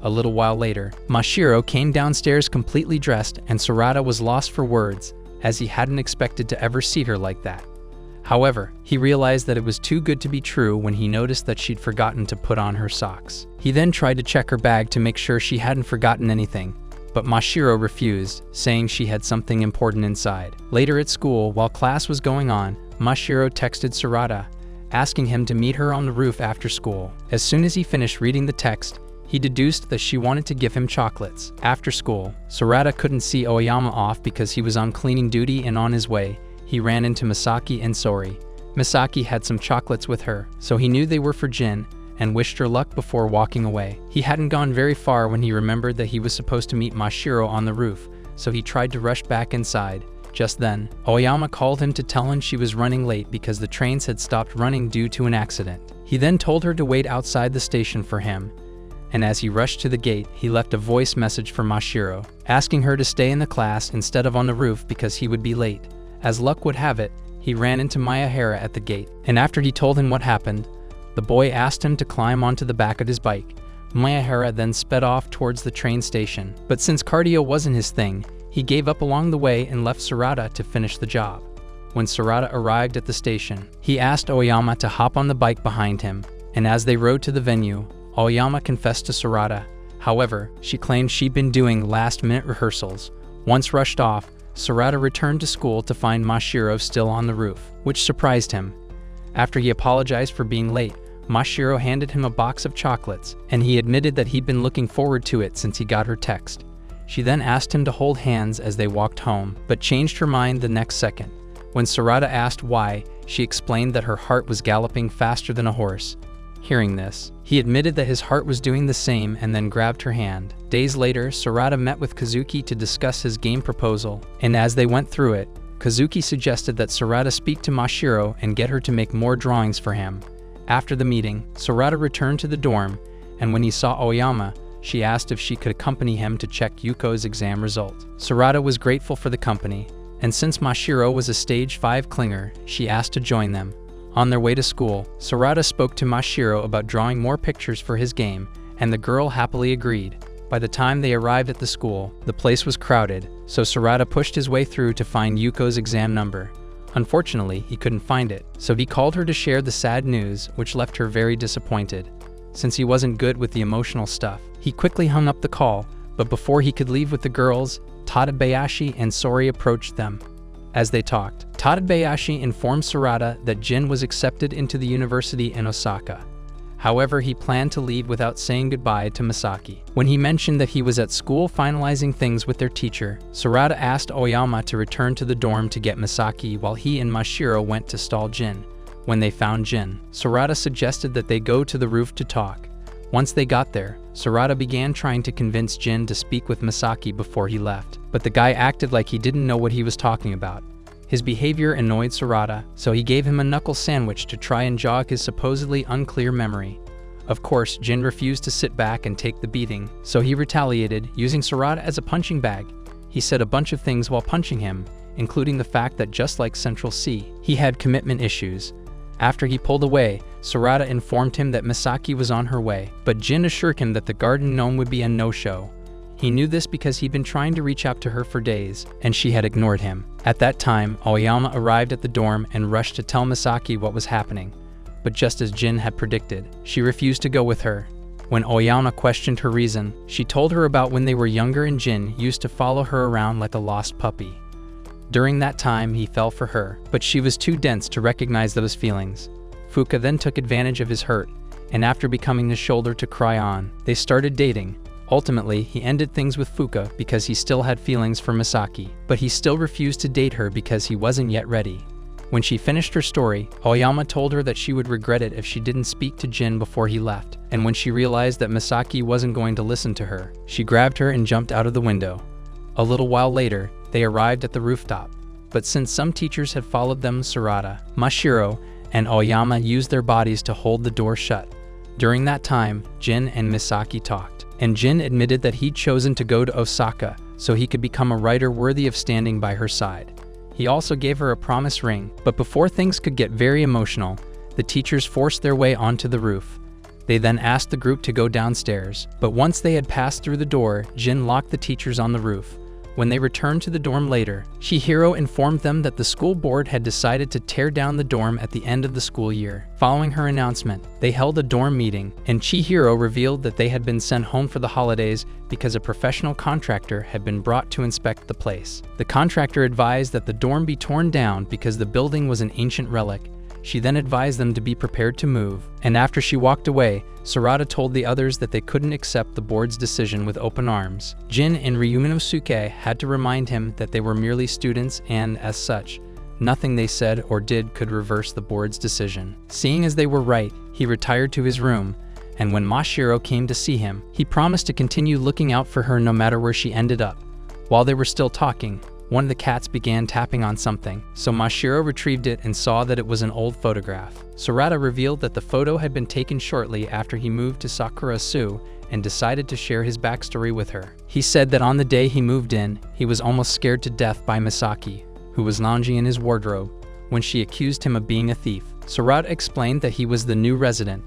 A: A little while later, Mashiro came downstairs completely dressed, and Sarada was lost for words, as he hadn't expected to ever see her like that. However, he realized that it was too good to be true when he noticed that she'd forgotten to put on her socks. He then tried to check her bag to make sure she hadn't forgotten anything, but Mashiro refused, saying she had something important inside. Later at school, while class was going on, Mashiro texted Sarada, asking him to meet her on the roof after school. As soon as he finished reading the text, he deduced that she wanted to give him chocolates. After school, Sarada couldn't see Oyama off because he was on cleaning duty, and on his way, he ran into Misaki and Sori. Misaki had some chocolates with her, so he knew they were for Jin, and wished her luck before walking away. He hadn't gone very far when he remembered that he was supposed to meet Mashiro on the roof, so he tried to rush back inside. Just then, Oyama called him to tell him she was running late because the trains had stopped running due to an accident. He then told her to wait outside the station for him, and as he rushed to the gate, he left a voice message for Mashiro, asking her to stay in the class instead of on the roof because he would be late. As luck would have it, he ran into Miyahara at the gate, and after he told him what happened, the boy asked him to climb onto the back of his bike. Miyahara then sped off towards the train station, but since cardio wasn't his thing, he gave up along the way and left Sarada to finish the job. When Sarada arrived at the station, he asked Oyama to hop on the bike behind him, and as they rode to the venue, Oyama confessed to Sarada. However, she claimed she'd been doing last-minute rehearsals. Once rushed off, Sarada returned to school to find Mashiro still on the roof, which surprised him. After he apologized for being late, Mashiro handed him a box of chocolates, and he admitted that he'd been looking forward to it since he got her text. She then asked him to hold hands as they walked home, but changed her mind the next second. When Sarada asked why, she explained that her heart was galloping faster than a horse. Hearing this, he admitted that his heart was doing the same and then grabbed her hand. Days later, Sarada met with Kazuki to discuss his game proposal, and as they went through it, Kazuki suggested that Sarada speak to Mashiro and get her to make more drawings for him. After the meeting, Sarada returned to the dorm, and when he saw Oyama, she asked if she could accompany him to check Yuko's exam result. Sarada was grateful for the company, and since Mashiro was a stage 5 clinger, she asked to join them. On their way to school, Sarada spoke to Mashiro about drawing more pictures for his game, and the girl happily agreed. By the time they arrived at the school, the place was crowded, so Sarada pushed his way through to find Yuko's exam number. Unfortunately, he couldn't find it, so he called her to share the sad news, which left her very disappointed. Since he wasn't good with the emotional stuff, he quickly hung up the call, but before he could leave with the girls, Tadabayashi and Sori approached them. As they talked, Tadabayashi informed Sarada that Jin was accepted into the university in Osaka. However, he planned to leave without saying goodbye to Misaki. When he mentioned that he was at school finalizing things with their teacher, Sarada asked Oyama to return to the dorm to get Misaki while he and Mashiro went to stall Jin. When they found Jin, Sarada suggested that they go to the roof to talk. Once they got there, Sarada began trying to convince Jin to speak with Misaki before he left, but the guy acted like he didn't know what he was talking about. His behavior annoyed Sarada, so he gave him a knuckle sandwich to try and jog his supposedly unclear memory. Of course, Jin refused to sit back and take the beating, so he retaliated, using Sarada as a punching bag. He said a bunch of things while punching him, including the fact that just like Central C, he had commitment issues. After he pulled away, Sarada informed him that Misaki was on her way, but Jin assured him that the garden gnome would be a no-show. He knew this because he'd been trying to reach out to her for days, and she had ignored him. At that time, Oyama arrived at the dorm and rushed to tell Misaki what was happening. But just as Jin had predicted, she refused to go with her. When Oyama questioned her reason, she told her about when they were younger and Jin used to follow her around like a lost puppy. During that time, he fell for her, but she was too dense to recognize those feelings. Fuka then took advantage of his hurt, and after becoming his shoulder to cry on, they started dating. Ultimately, he ended things with Fuka because he still had feelings for Misaki, but he still refused to date her because he wasn't yet ready. When she finished her story, Oyama told her that she would regret it if she didn't speak to Jin before he left, and when she realized that Misaki wasn't going to listen to her, she grabbed her and jumped out of the window. A little while later, they arrived at the rooftop, but since some teachers had followed them, Sarada, Mashiro, and Oyama used their bodies to hold the door shut. During that time, Jin and Misaki talked, and Jin admitted that he'd chosen to go to Osaka so he could become a writer worthy of standing by her side. He also gave her a promise ring, but before things could get very emotional, the teachers forced their way onto the roof. They then asked the group to go downstairs, but once they had passed through the door, Jin locked the teachers on the roof. When they returned to the dorm later, Chihiro informed them that the school board had decided to tear down the dorm at the end of the school year. Following her announcement, they held a dorm meeting, and Chihiro revealed that they had been sent home for the holidays because a professional contractor had been brought to inspect the place. The contractor advised that the dorm be torn down because the building was an ancient relic. She then advised them to be prepared to move, and after she walked away, Sarada told the others that they couldn't accept the board's decision with open arms. Jin and Ryunosuke had to remind him that they were merely students and, as such, nothing they said or did could reverse the board's decision. Seeing as they were right, he retired to his room, and when Mashiro came to see him, he promised to continue looking out for her no matter where she ended up. While they were still talking, one of the cats began tapping on something, so Mashiro retrieved it and saw that it was an old photograph. Sarada revealed that the photo had been taken shortly after he moved to Sakurasu and decided to share his backstory with her. He said that on the day he moved in, he was almost scared to death by Misaki, who was lounging in his wardrobe, when she accused him of being a thief. Sarada explained that he was the new resident.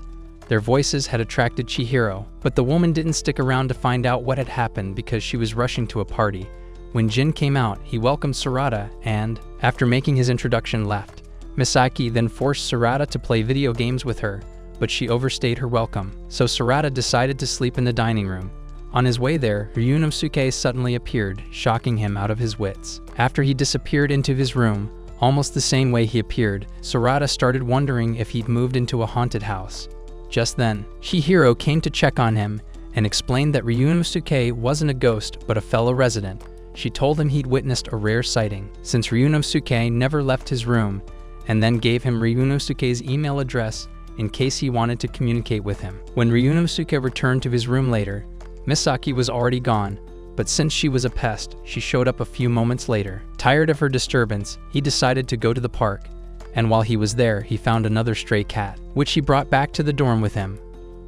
A: Their voices had attracted Chihiro, but the woman didn't stick around to find out what had happened because she was rushing to a party. When Jin came out, he welcomed Sarada and, after making his introduction, left. Misaki then forced Sarada to play video games with her, but she overstayed her welcome, so Sarada decided to sleep in the dining room. On his way there, Ryunosuke suddenly appeared, shocking him out of his wits. After he disappeared into his room, almost the same way he appeared, Sarada started wondering if he'd moved into a haunted house. Just then, Chihiro came to check on him and explained that Ryunosuke wasn't a ghost but a fellow resident. She told him he'd witnessed a rare sighting, since Ryunosuke never left his room, and then gave him Ryunosuke's email address in case he wanted to communicate with him. When Ryunosuke returned to his room later, Misaki was already gone, but since she was a pest, she showed up a few moments later. Tired of her disturbance, he decided to go to the park, and while he was there, he found another stray cat, which he brought back to the dorm with him.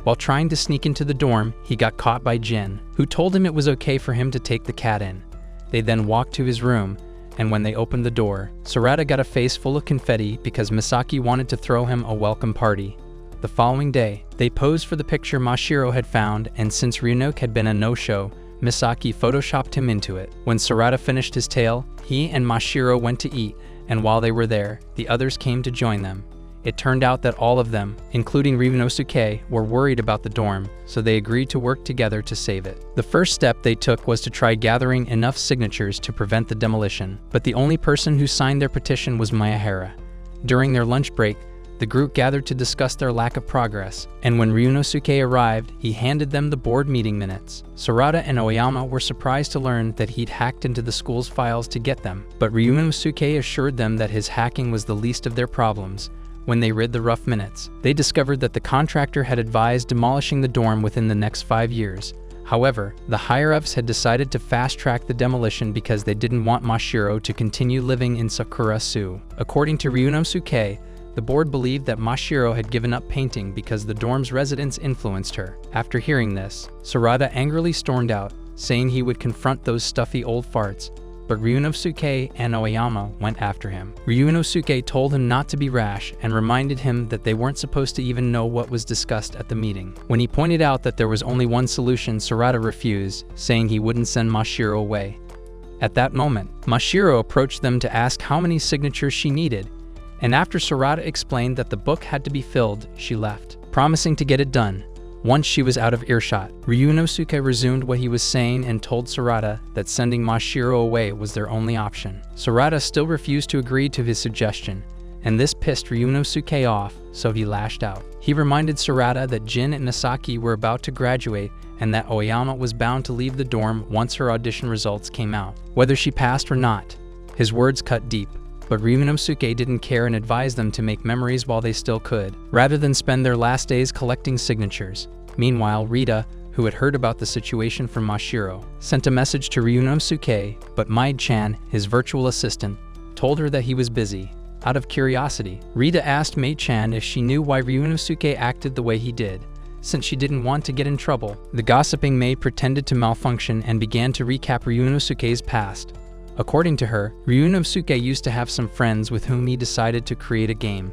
A: While trying to sneak into the dorm, he got caught by Jin, who told him it was okay for him to take the cat in. They then walked to his room, and when they opened the door, Sarada got a face full of confetti because Misaki wanted to throw him a welcome party. The following day, they posed for the picture Mashiro had found, and since Ryunosuke had been a no-show, Misaki photoshopped him into it. When Sarada finished his tale, he and Mashiro went to eat, and while they were there, the others came to join them. It turned out that all of them, including Ryunosuke, were worried about the dorm, so they agreed to work together to save it. The first step they took was to try gathering enough signatures to prevent the demolition, but the only person who signed their petition was Miyahara. During their lunch break, the group gathered to discuss their lack of progress, and when Ryunosuke arrived, he handed them the board meeting minutes. Sarada and Oyama were surprised to learn that he'd hacked into the school's files to get them, but Ryunosuke assured them that his hacking was the least of their problems. When they read the rough minutes, they discovered that the contractor had advised demolishing the dorm within the next 5 years. However, the higher-ups had decided to fast-track the demolition because they didn't want Mashiro to continue living in Sakurasu. According to Ryunosuke, the board believed that Mashiro had given up painting because the dorm's residents influenced her. After hearing this, Sarada angrily stormed out, saying he would confront those stuffy old farts, but Ryunosuke and Oyama went after him. Ryunosuke told him not to be rash and reminded him that they weren't supposed to even know what was discussed at the meeting. When he pointed out that there was only one solution, Sarada refused, saying he wouldn't send Mashiro away. At that moment, Mashiro approached them to ask how many signatures she needed, and after Sarada explained that the book had to be filled, she left, promising to get it done. Once she was out of earshot, Ryunosuke resumed what he was saying and told Sarada that sending Mashiro away was their only option. Sarada still refused to agree to his suggestion, and this pissed Ryunosuke off, so he lashed out. He reminded Sarada that Jin and Misaki were about to graduate and that Oyama was bound to leave the dorm once her audition results came out, whether she passed or not. His words cut deep, but Ryunosuke didn't care and advised them to make memories while they still could, rather than spend their last days collecting signatures. Meanwhile, Rita, who had heard about the situation from Mashiro, sent a message to Ryunosuke, but Maid-chan, his virtual assistant, told her that he was busy. Out of curiosity, Rita asked Maid-chan if she knew why Ryunosuke acted the way he did, since she didn't want to get in trouble. The gossiping maid pretended to malfunction and began to recap Ryunosuke's past. According to her, Ryunosuke used to have some friends with whom he decided to create a game.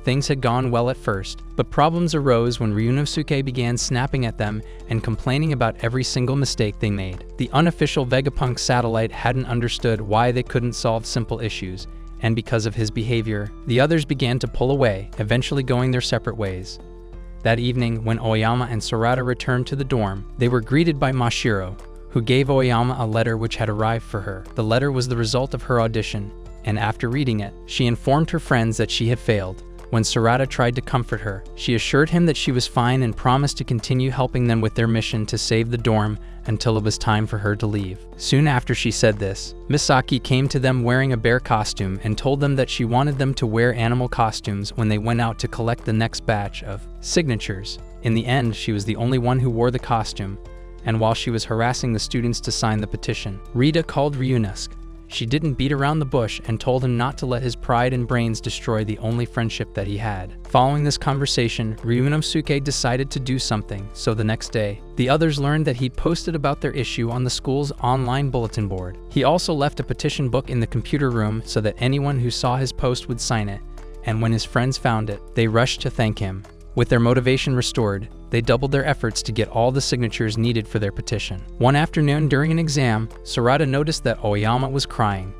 A: Things had gone well at first, but problems arose when Ryunosuke began snapping at them and complaining about every single mistake they made. The unofficial Vegapunk satellite hadn't understood why they couldn't solve simple issues, and because of his behavior, the others began to pull away, eventually going their separate ways. That evening, when Oyama and Sarada returned to the dorm, they were greeted by Mashiro, who gave Oyama a letter which had arrived for her. The letter was the result of her audition, and after reading it, she informed her friends that she had failed. When Sarada tried to comfort her, she assured him that she was fine and promised to continue helping them with their mission to save the dorm until it was time for her to leave. Soon after she said this, Misaki came to them wearing a bear costume and told them that she wanted them to wear animal costumes when they went out to collect the next batch of signatures. In the end, she was the only one who wore the costume, and while she was harassing the students to sign the petition, Rita called Ryunosuke. She didn't beat around the bush and told him not to let his pride and brains destroy the only friendship that he had. Following this conversation, Ryunosuke decided to do something, so the next day, the others learned that he'd posted about their issue on the school's online bulletin board. He also left a petition book in the computer room so that anyone who saw his post would sign it, and when his friends found it, they rushed to thank him. With their motivation restored, they doubled their efforts to get all the signatures needed for their petition. One afternoon during an exam, Sarada noticed that Oyama was crying.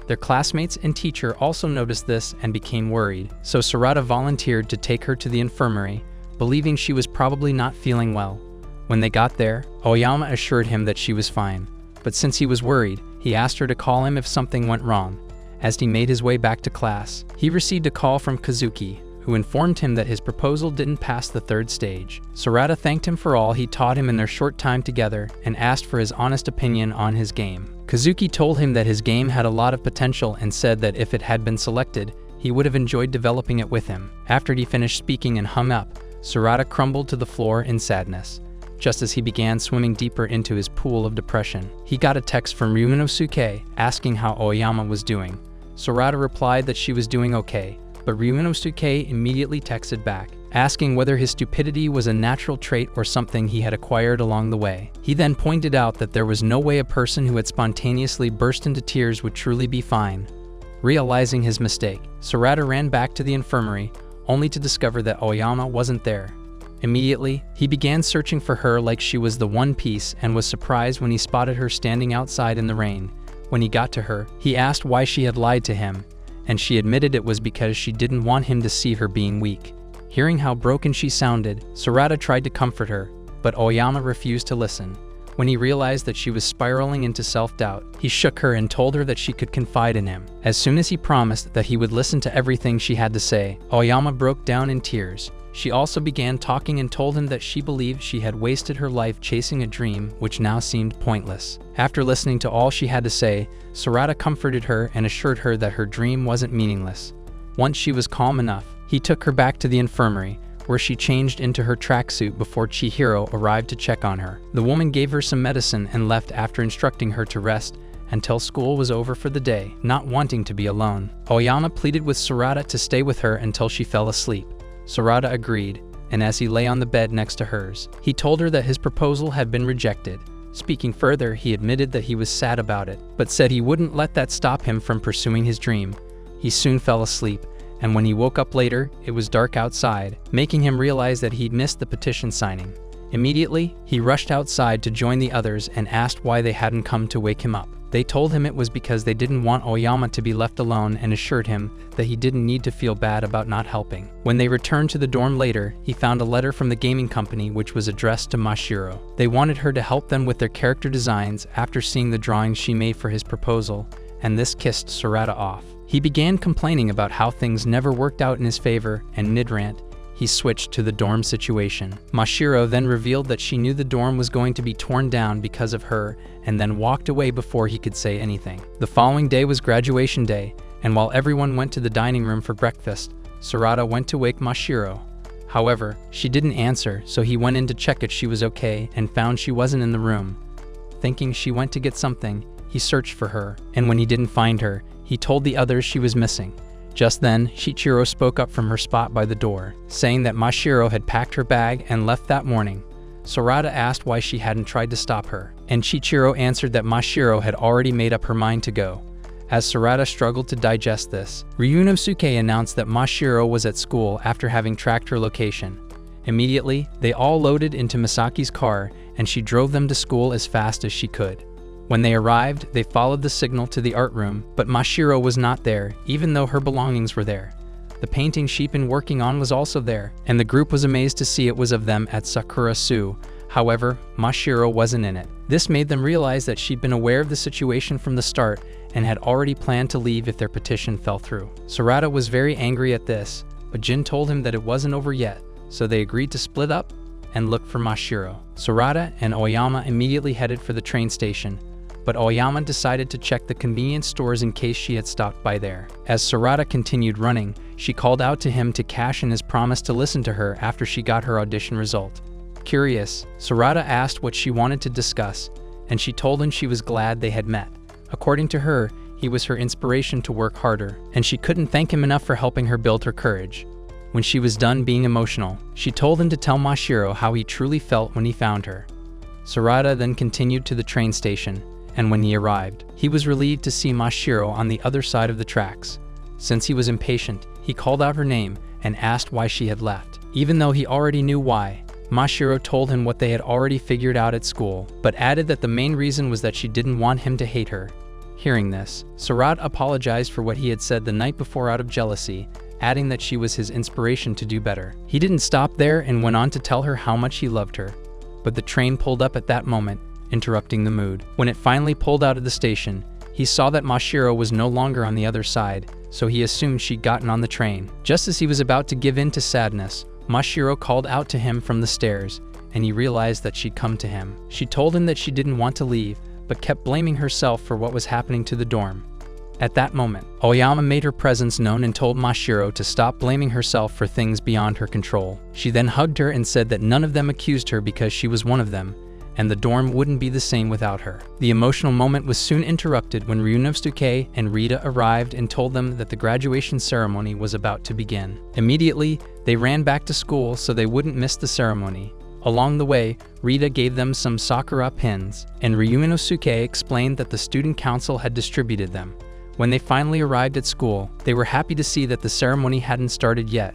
A: Their classmates and teacher also noticed this and became worried, so Sarada volunteered to take her to the infirmary, believing she was probably not feeling well. When they got there, Oyama assured him that she was fine, but since he was worried, he asked her to call him if something went wrong. As he made his way back to class, he received a call from Kazuki, who informed him that his proposal didn't pass the third stage. Sarada thanked him for all he taught him in their short time together and asked for his honest opinion on his game. Kazuki told him that his game had a lot of potential and said that if it had been selected, he would have enjoyed developing it with him. After he finished speaking and hung up, Sarada crumbled to the floor in sadness. Just as he began swimming deeper into his pool of depression, he got a text from Ryunosuke asking how Oyama was doing. Sarada replied that she was doing okay, but Ryunosuke immediately texted back, asking whether his stupidity was a natural trait or something he had acquired along the way. He then pointed out that there was no way a person who had spontaneously burst into tears would truly be fine. Realizing his mistake, Sarada ran back to the infirmary, only to discover that Oyama wasn't there. Immediately, he began searching for her like she was the one piece and was surprised when he spotted her standing outside in the rain. When he got to her, he asked why she had lied to him, and she admitted it was because she didn't want him to see her being weak. Hearing how broken she sounded, Sarada tried to comfort her, but Oyama refused to listen. When he realized that she was spiraling into self-doubt, he shook her and told her that she could confide in him. As soon as he promised that he would listen to everything she had to say, Oyama broke down in tears. She also began talking and told him that she believed she had wasted her life chasing a dream which now seemed pointless. After listening to all she had to say, Sarada comforted her and assured her that her dream wasn't meaningless. Once she was calm enough, he took her back to the infirmary, where she changed into her tracksuit before Chihiro arrived to check on her. The woman gave her some medicine and left after instructing her to rest until school was over for the day, not wanting to be alone. Oyama pleaded with Sarada to stay with her until she fell asleep. Sarada agreed, and as he lay on the bed next to hers, he told her that his proposal had been rejected. Speaking further, he admitted that he was sad about it, but said he wouldn't let that stop him from pursuing his dream. He soon fell asleep, and when he woke up later, it was dark outside, making him realize that he'd missed the petition signing. Immediately, he rushed outside to join the others and asked why they hadn't come to wake him up. They told him it was because they didn't want Oyama to be left alone and assured him that he didn't need to feel bad about not helping. When they returned to the dorm later, he found a letter from the gaming company which was addressed to Mashiro. They wanted her to help them with their character designs after seeing the drawings she made for his proposal, and this kissed Sarada off. He began complaining about how things never worked out in his favor, and mid-rant, he switched to the dorm situation. Mashiro then revealed that she knew the dorm was going to be torn down because of her, and then walked away before he could say anything. The following day was graduation day, and while everyone went to the dining room for breakfast, Sarada went to wake Mashiro. However, she didn't answer, so he went in to check if she was okay and found she wasn't in the room. Thinking she went to get something, he searched for her, and when he didn't find her, he told the others she was missing. Just then, Shichiro spoke up from her spot by the door, saying that Mashiro had packed her bag and left that morning. Sarada asked why she hadn't tried to stop her, and Shichiro answered that Mashiro had already made up her mind to go. As Sarada struggled to digest this, Ryunosuke announced that Mashiro was at school after having tracked her location. Immediately, they all loaded into Misaki's car, and she drove them to school as fast as she could. When they arrived, they followed the signal to the art room, but Mashiro was not there, even though her belongings were there. The painting she'd been working on was also there, and the group was amazed to see it was of them at Sakurasu. However, Mashiro wasn't in it. This made them realize that she'd been aware of the situation from the start and had already planned to leave if their petition fell through. Sarada was very angry at this, but Jin told him that it wasn't over yet, so they agreed to split up and look for Mashiro. Sarada and Oyama immediately headed for the train station, but Oyama decided to check the convenience stores in case she had stopped by there. As Sarada continued running, she called out to him to cash in his promise to listen to her after she got her audition result. Curious, Sarada asked what she wanted to discuss, and she told him she was glad they had met. According to her, he was her inspiration to work harder, and she couldn't thank him enough for helping her build her courage. When she was done being emotional, she told him to tell Mashiro how he truly felt when he found her. Sarada then continued to the train station, and when he arrived, he was relieved to see Mashiro on the other side of the tracks. Since he was impatient, he called out her name and asked why she had left. Even though he already knew why, Mashiro told him what they had already figured out at school, but added that the main reason was that she didn't want him to hate her. Hearing this, Sarada apologized for what he had said the night before out of jealousy, adding that she was his inspiration to do better. He didn't stop there and went on to tell her how much he loved her. But the train pulled up at that moment, interrupting the mood. When it finally pulled out of the station, he saw that Mashiro was no longer on the other side, so he assumed she'd gotten on the train. Just as he was about to give in to sadness, Mashiro called out to him from the stairs, and he realized that she'd come to him. She told him that she didn't want to leave, but kept blaming herself for what was happening to the dorm. At that moment, Oyama made her presence known and told Mashiro to stop blaming herself for things beyond her control. She then hugged her and said that none of them accused her because she was one of them, and the dorm wouldn't be the same without her. The emotional moment was soon interrupted when Ryunosuke and Rita arrived and told them that the graduation ceremony was about to begin. Immediately, they ran back to school so they wouldn't miss the ceremony. Along the way, Rita gave them some Sakura pins, and Ryunosuke explained that the student council had distributed them. When they finally arrived at school, they were happy to see that the ceremony hadn't started yet,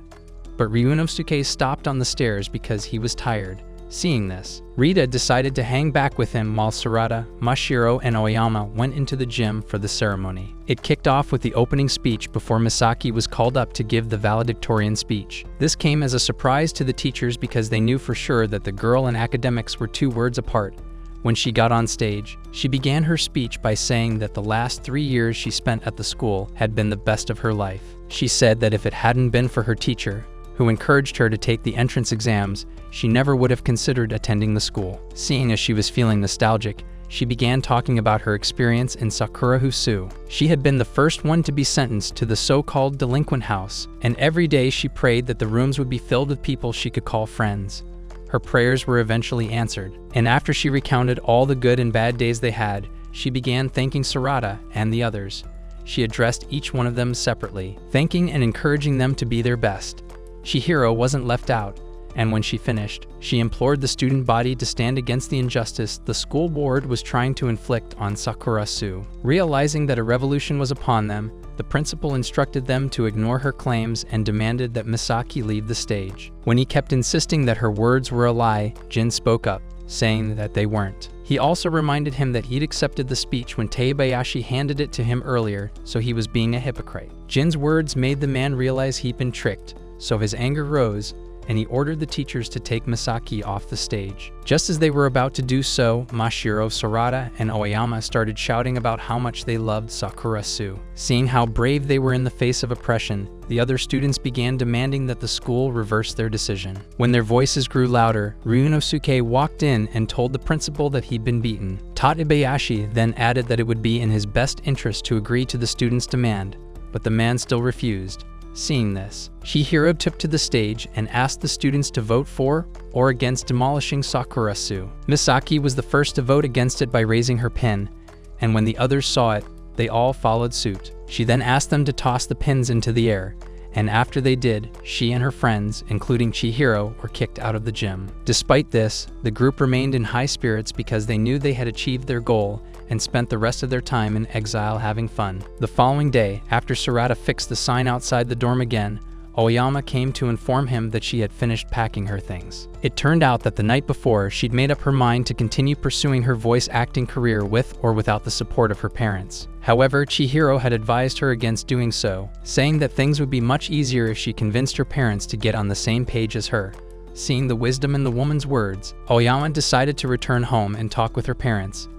A: but Ryunosuke stopped on the stairs because he was tired. Seeing this, Rita decided to hang back with him while Sarada, Mashiro, and Oyama went into the gym for the ceremony. It kicked off with the opening speech before Misaki was called up to give the valedictorian speech. This came as a surprise to the teachers because they knew for sure that the girl and academics were 2 words apart. When she got on stage, she began her speech by saying that the last 3 years she spent at the school had been the best of her life. She said that if it hadn't been for her teacher, who encouraged her to take the entrance exams, she never would have considered attending the school. Seeing as she was feeling nostalgic, she began talking about her experience in Sakurasu. She had been the first one to be sentenced to the so-called delinquent house, and every day she prayed that the rooms would be filled with people she could call friends. Her prayers were eventually answered, and after she recounted all the good and bad days they had, she began thanking Sarada and the others. She addressed each one of them separately, thanking and encouraging them to be their best. Chihiro wasn't left out, and when she finished, she implored the student body to stand against the injustice the school board was trying to inflict on Sakurasu. Realizing that a revolution was upon them, the principal instructed them to ignore her claims and demanded that Misaki leave the stage. When he kept insisting that her words were a lie, Jin spoke up, saying that they weren't. He also reminded him that he'd accepted the speech when Teibayashi handed it to him earlier, so he was being a hypocrite. Jin's words made the man realize he'd been tricked, so his anger rose, and he ordered the teachers to take Misaki off the stage. Just as they were about to do so, Mashiro, Sarada, and Oyama started shouting about how much they loved Sakurasu. Seeing how brave they were in the face of oppression, the other students began demanding that the school reverse their decision. When their voices grew louder, Ryunosuke walked in and told the principal that he'd been beaten. Tatebayashi then added that it would be in his best interest to agree to the students' demand, but the man still refused. Seeing this, Chihiro took to the stage and asked the students to vote for or against demolishing Sakurasu. Misaki was the first to vote against it by raising her pin, and when the others saw it, they all followed suit. She then asked them to toss the pins into the air, and after they did, she and her friends, including Chihiro, were kicked out of the gym. Despite this, the group remained in high spirits because they knew they had achieved their goal and spent the rest of their time in exile having fun. The following day, after Sarada fixed the sign outside the dorm again, Oyama came to inform him that she had finished packing her things. It turned out that the night before, she'd made up her mind to continue pursuing her voice acting career with or without the support of her parents. However, Chihiro had advised her against doing so, saying that things would be much easier if she convinced her parents to get on the same page as her. Seeing the wisdom in the woman's words, Oyama decided to return home and talk with her parents.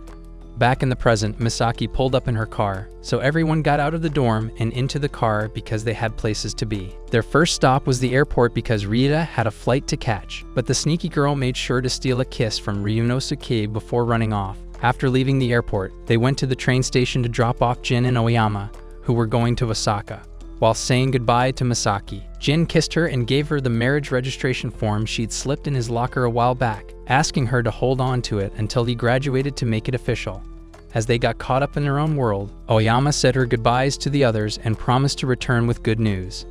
A: Back in the present, Misaki pulled up in her car, so everyone got out of the dorm and into the car because they had places to be. Their first stop was the airport because Rita had a flight to catch, but the sneaky girl made sure to steal a kiss from Ryunosuke before running off. After leaving the airport, they went to the train station to drop off Jin and Oyama, who were going to Osaka. While saying goodbye to Misaki, Jin kissed her and gave her the marriage registration form she'd slipped in his locker a while back, asking her to hold on to it until he graduated to make it official. As they got caught up in their own world, Oyama said her goodbyes to the others and promised to return with good news.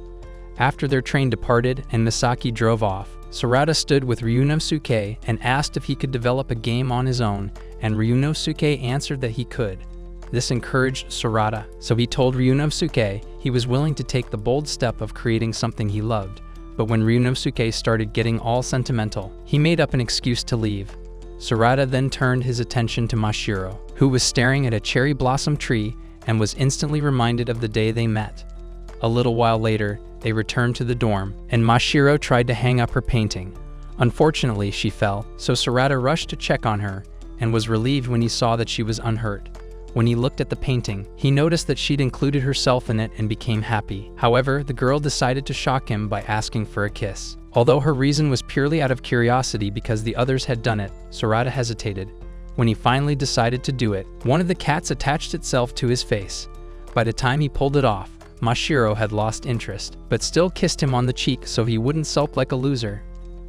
A: After their train departed and Misaki drove off, Sarada stood with Ryunosuke and asked if he could develop a game on his own, and Ryunosuke answered that he could. This encouraged Sarada, so he told Ryunosuke he was willing to take the bold step of creating something he loved. But when Ryunosuke started getting all sentimental, he made up an excuse to leave. Sarada then turned his attention to Mashiro, who was staring at a cherry blossom tree and was instantly reminded of the day they met. A little while later, they returned to the dorm, and Mashiro tried to hang up her painting. Unfortunately, she fell, so Sarada rushed to check on her and was relieved when he saw that she was unhurt. When he looked at the painting, he noticed that she'd included herself in it and became happy. However, the girl decided to shock him by asking for a kiss. Although her reason was purely out of curiosity because the others had done it, Sarada hesitated. When he finally decided to do it, one of the cats attached itself to his face. By the time he pulled it off, Mashiro had lost interest, but still kissed him on the cheek so he wouldn't sulk like a loser.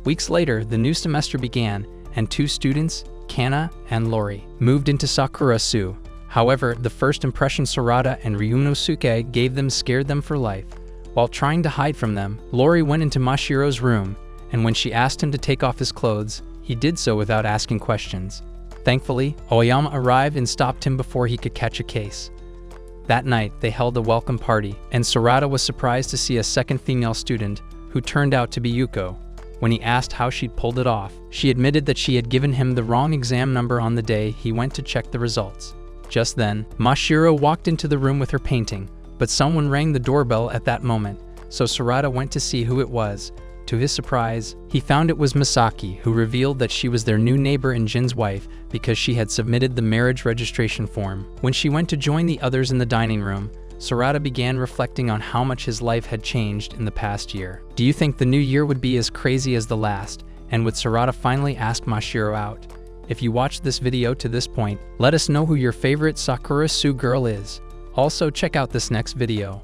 A: Weeks later, the new semester began, and two students, Kana and Lori, moved into Sakurasu. However, the first impression Sarada and Ryunosuke gave them scared them for life. While trying to hide from them, Lori went into Mashiro's room, and when she asked him to take off his clothes, he did so without asking questions. Thankfully, Oyama arrived and stopped him before he could catch a case. That night, they held a welcome party, and Sarada was surprised to see a second female student, who turned out to be Yuko. When he asked how she'd pulled it off, she admitted that she had given him the wrong exam number on the day he went to check the results. Just then, Mashiro walked into the room with her painting, but someone rang the doorbell at that moment, so Sarada went to see who it was. To his surprise, he found it was Misaki, who revealed that she was their new neighbor and Jin's wife because she had submitted the marriage registration form. When she went to join the others in the dining room, Sarada began reflecting on how much his life had changed in the past year. Do you think the new year would be as crazy as the last? And would Sarada finally ask Mashiro out? If you watched this video to this point, let us know who your favorite Sakurasu girl is. Also, check out this next video.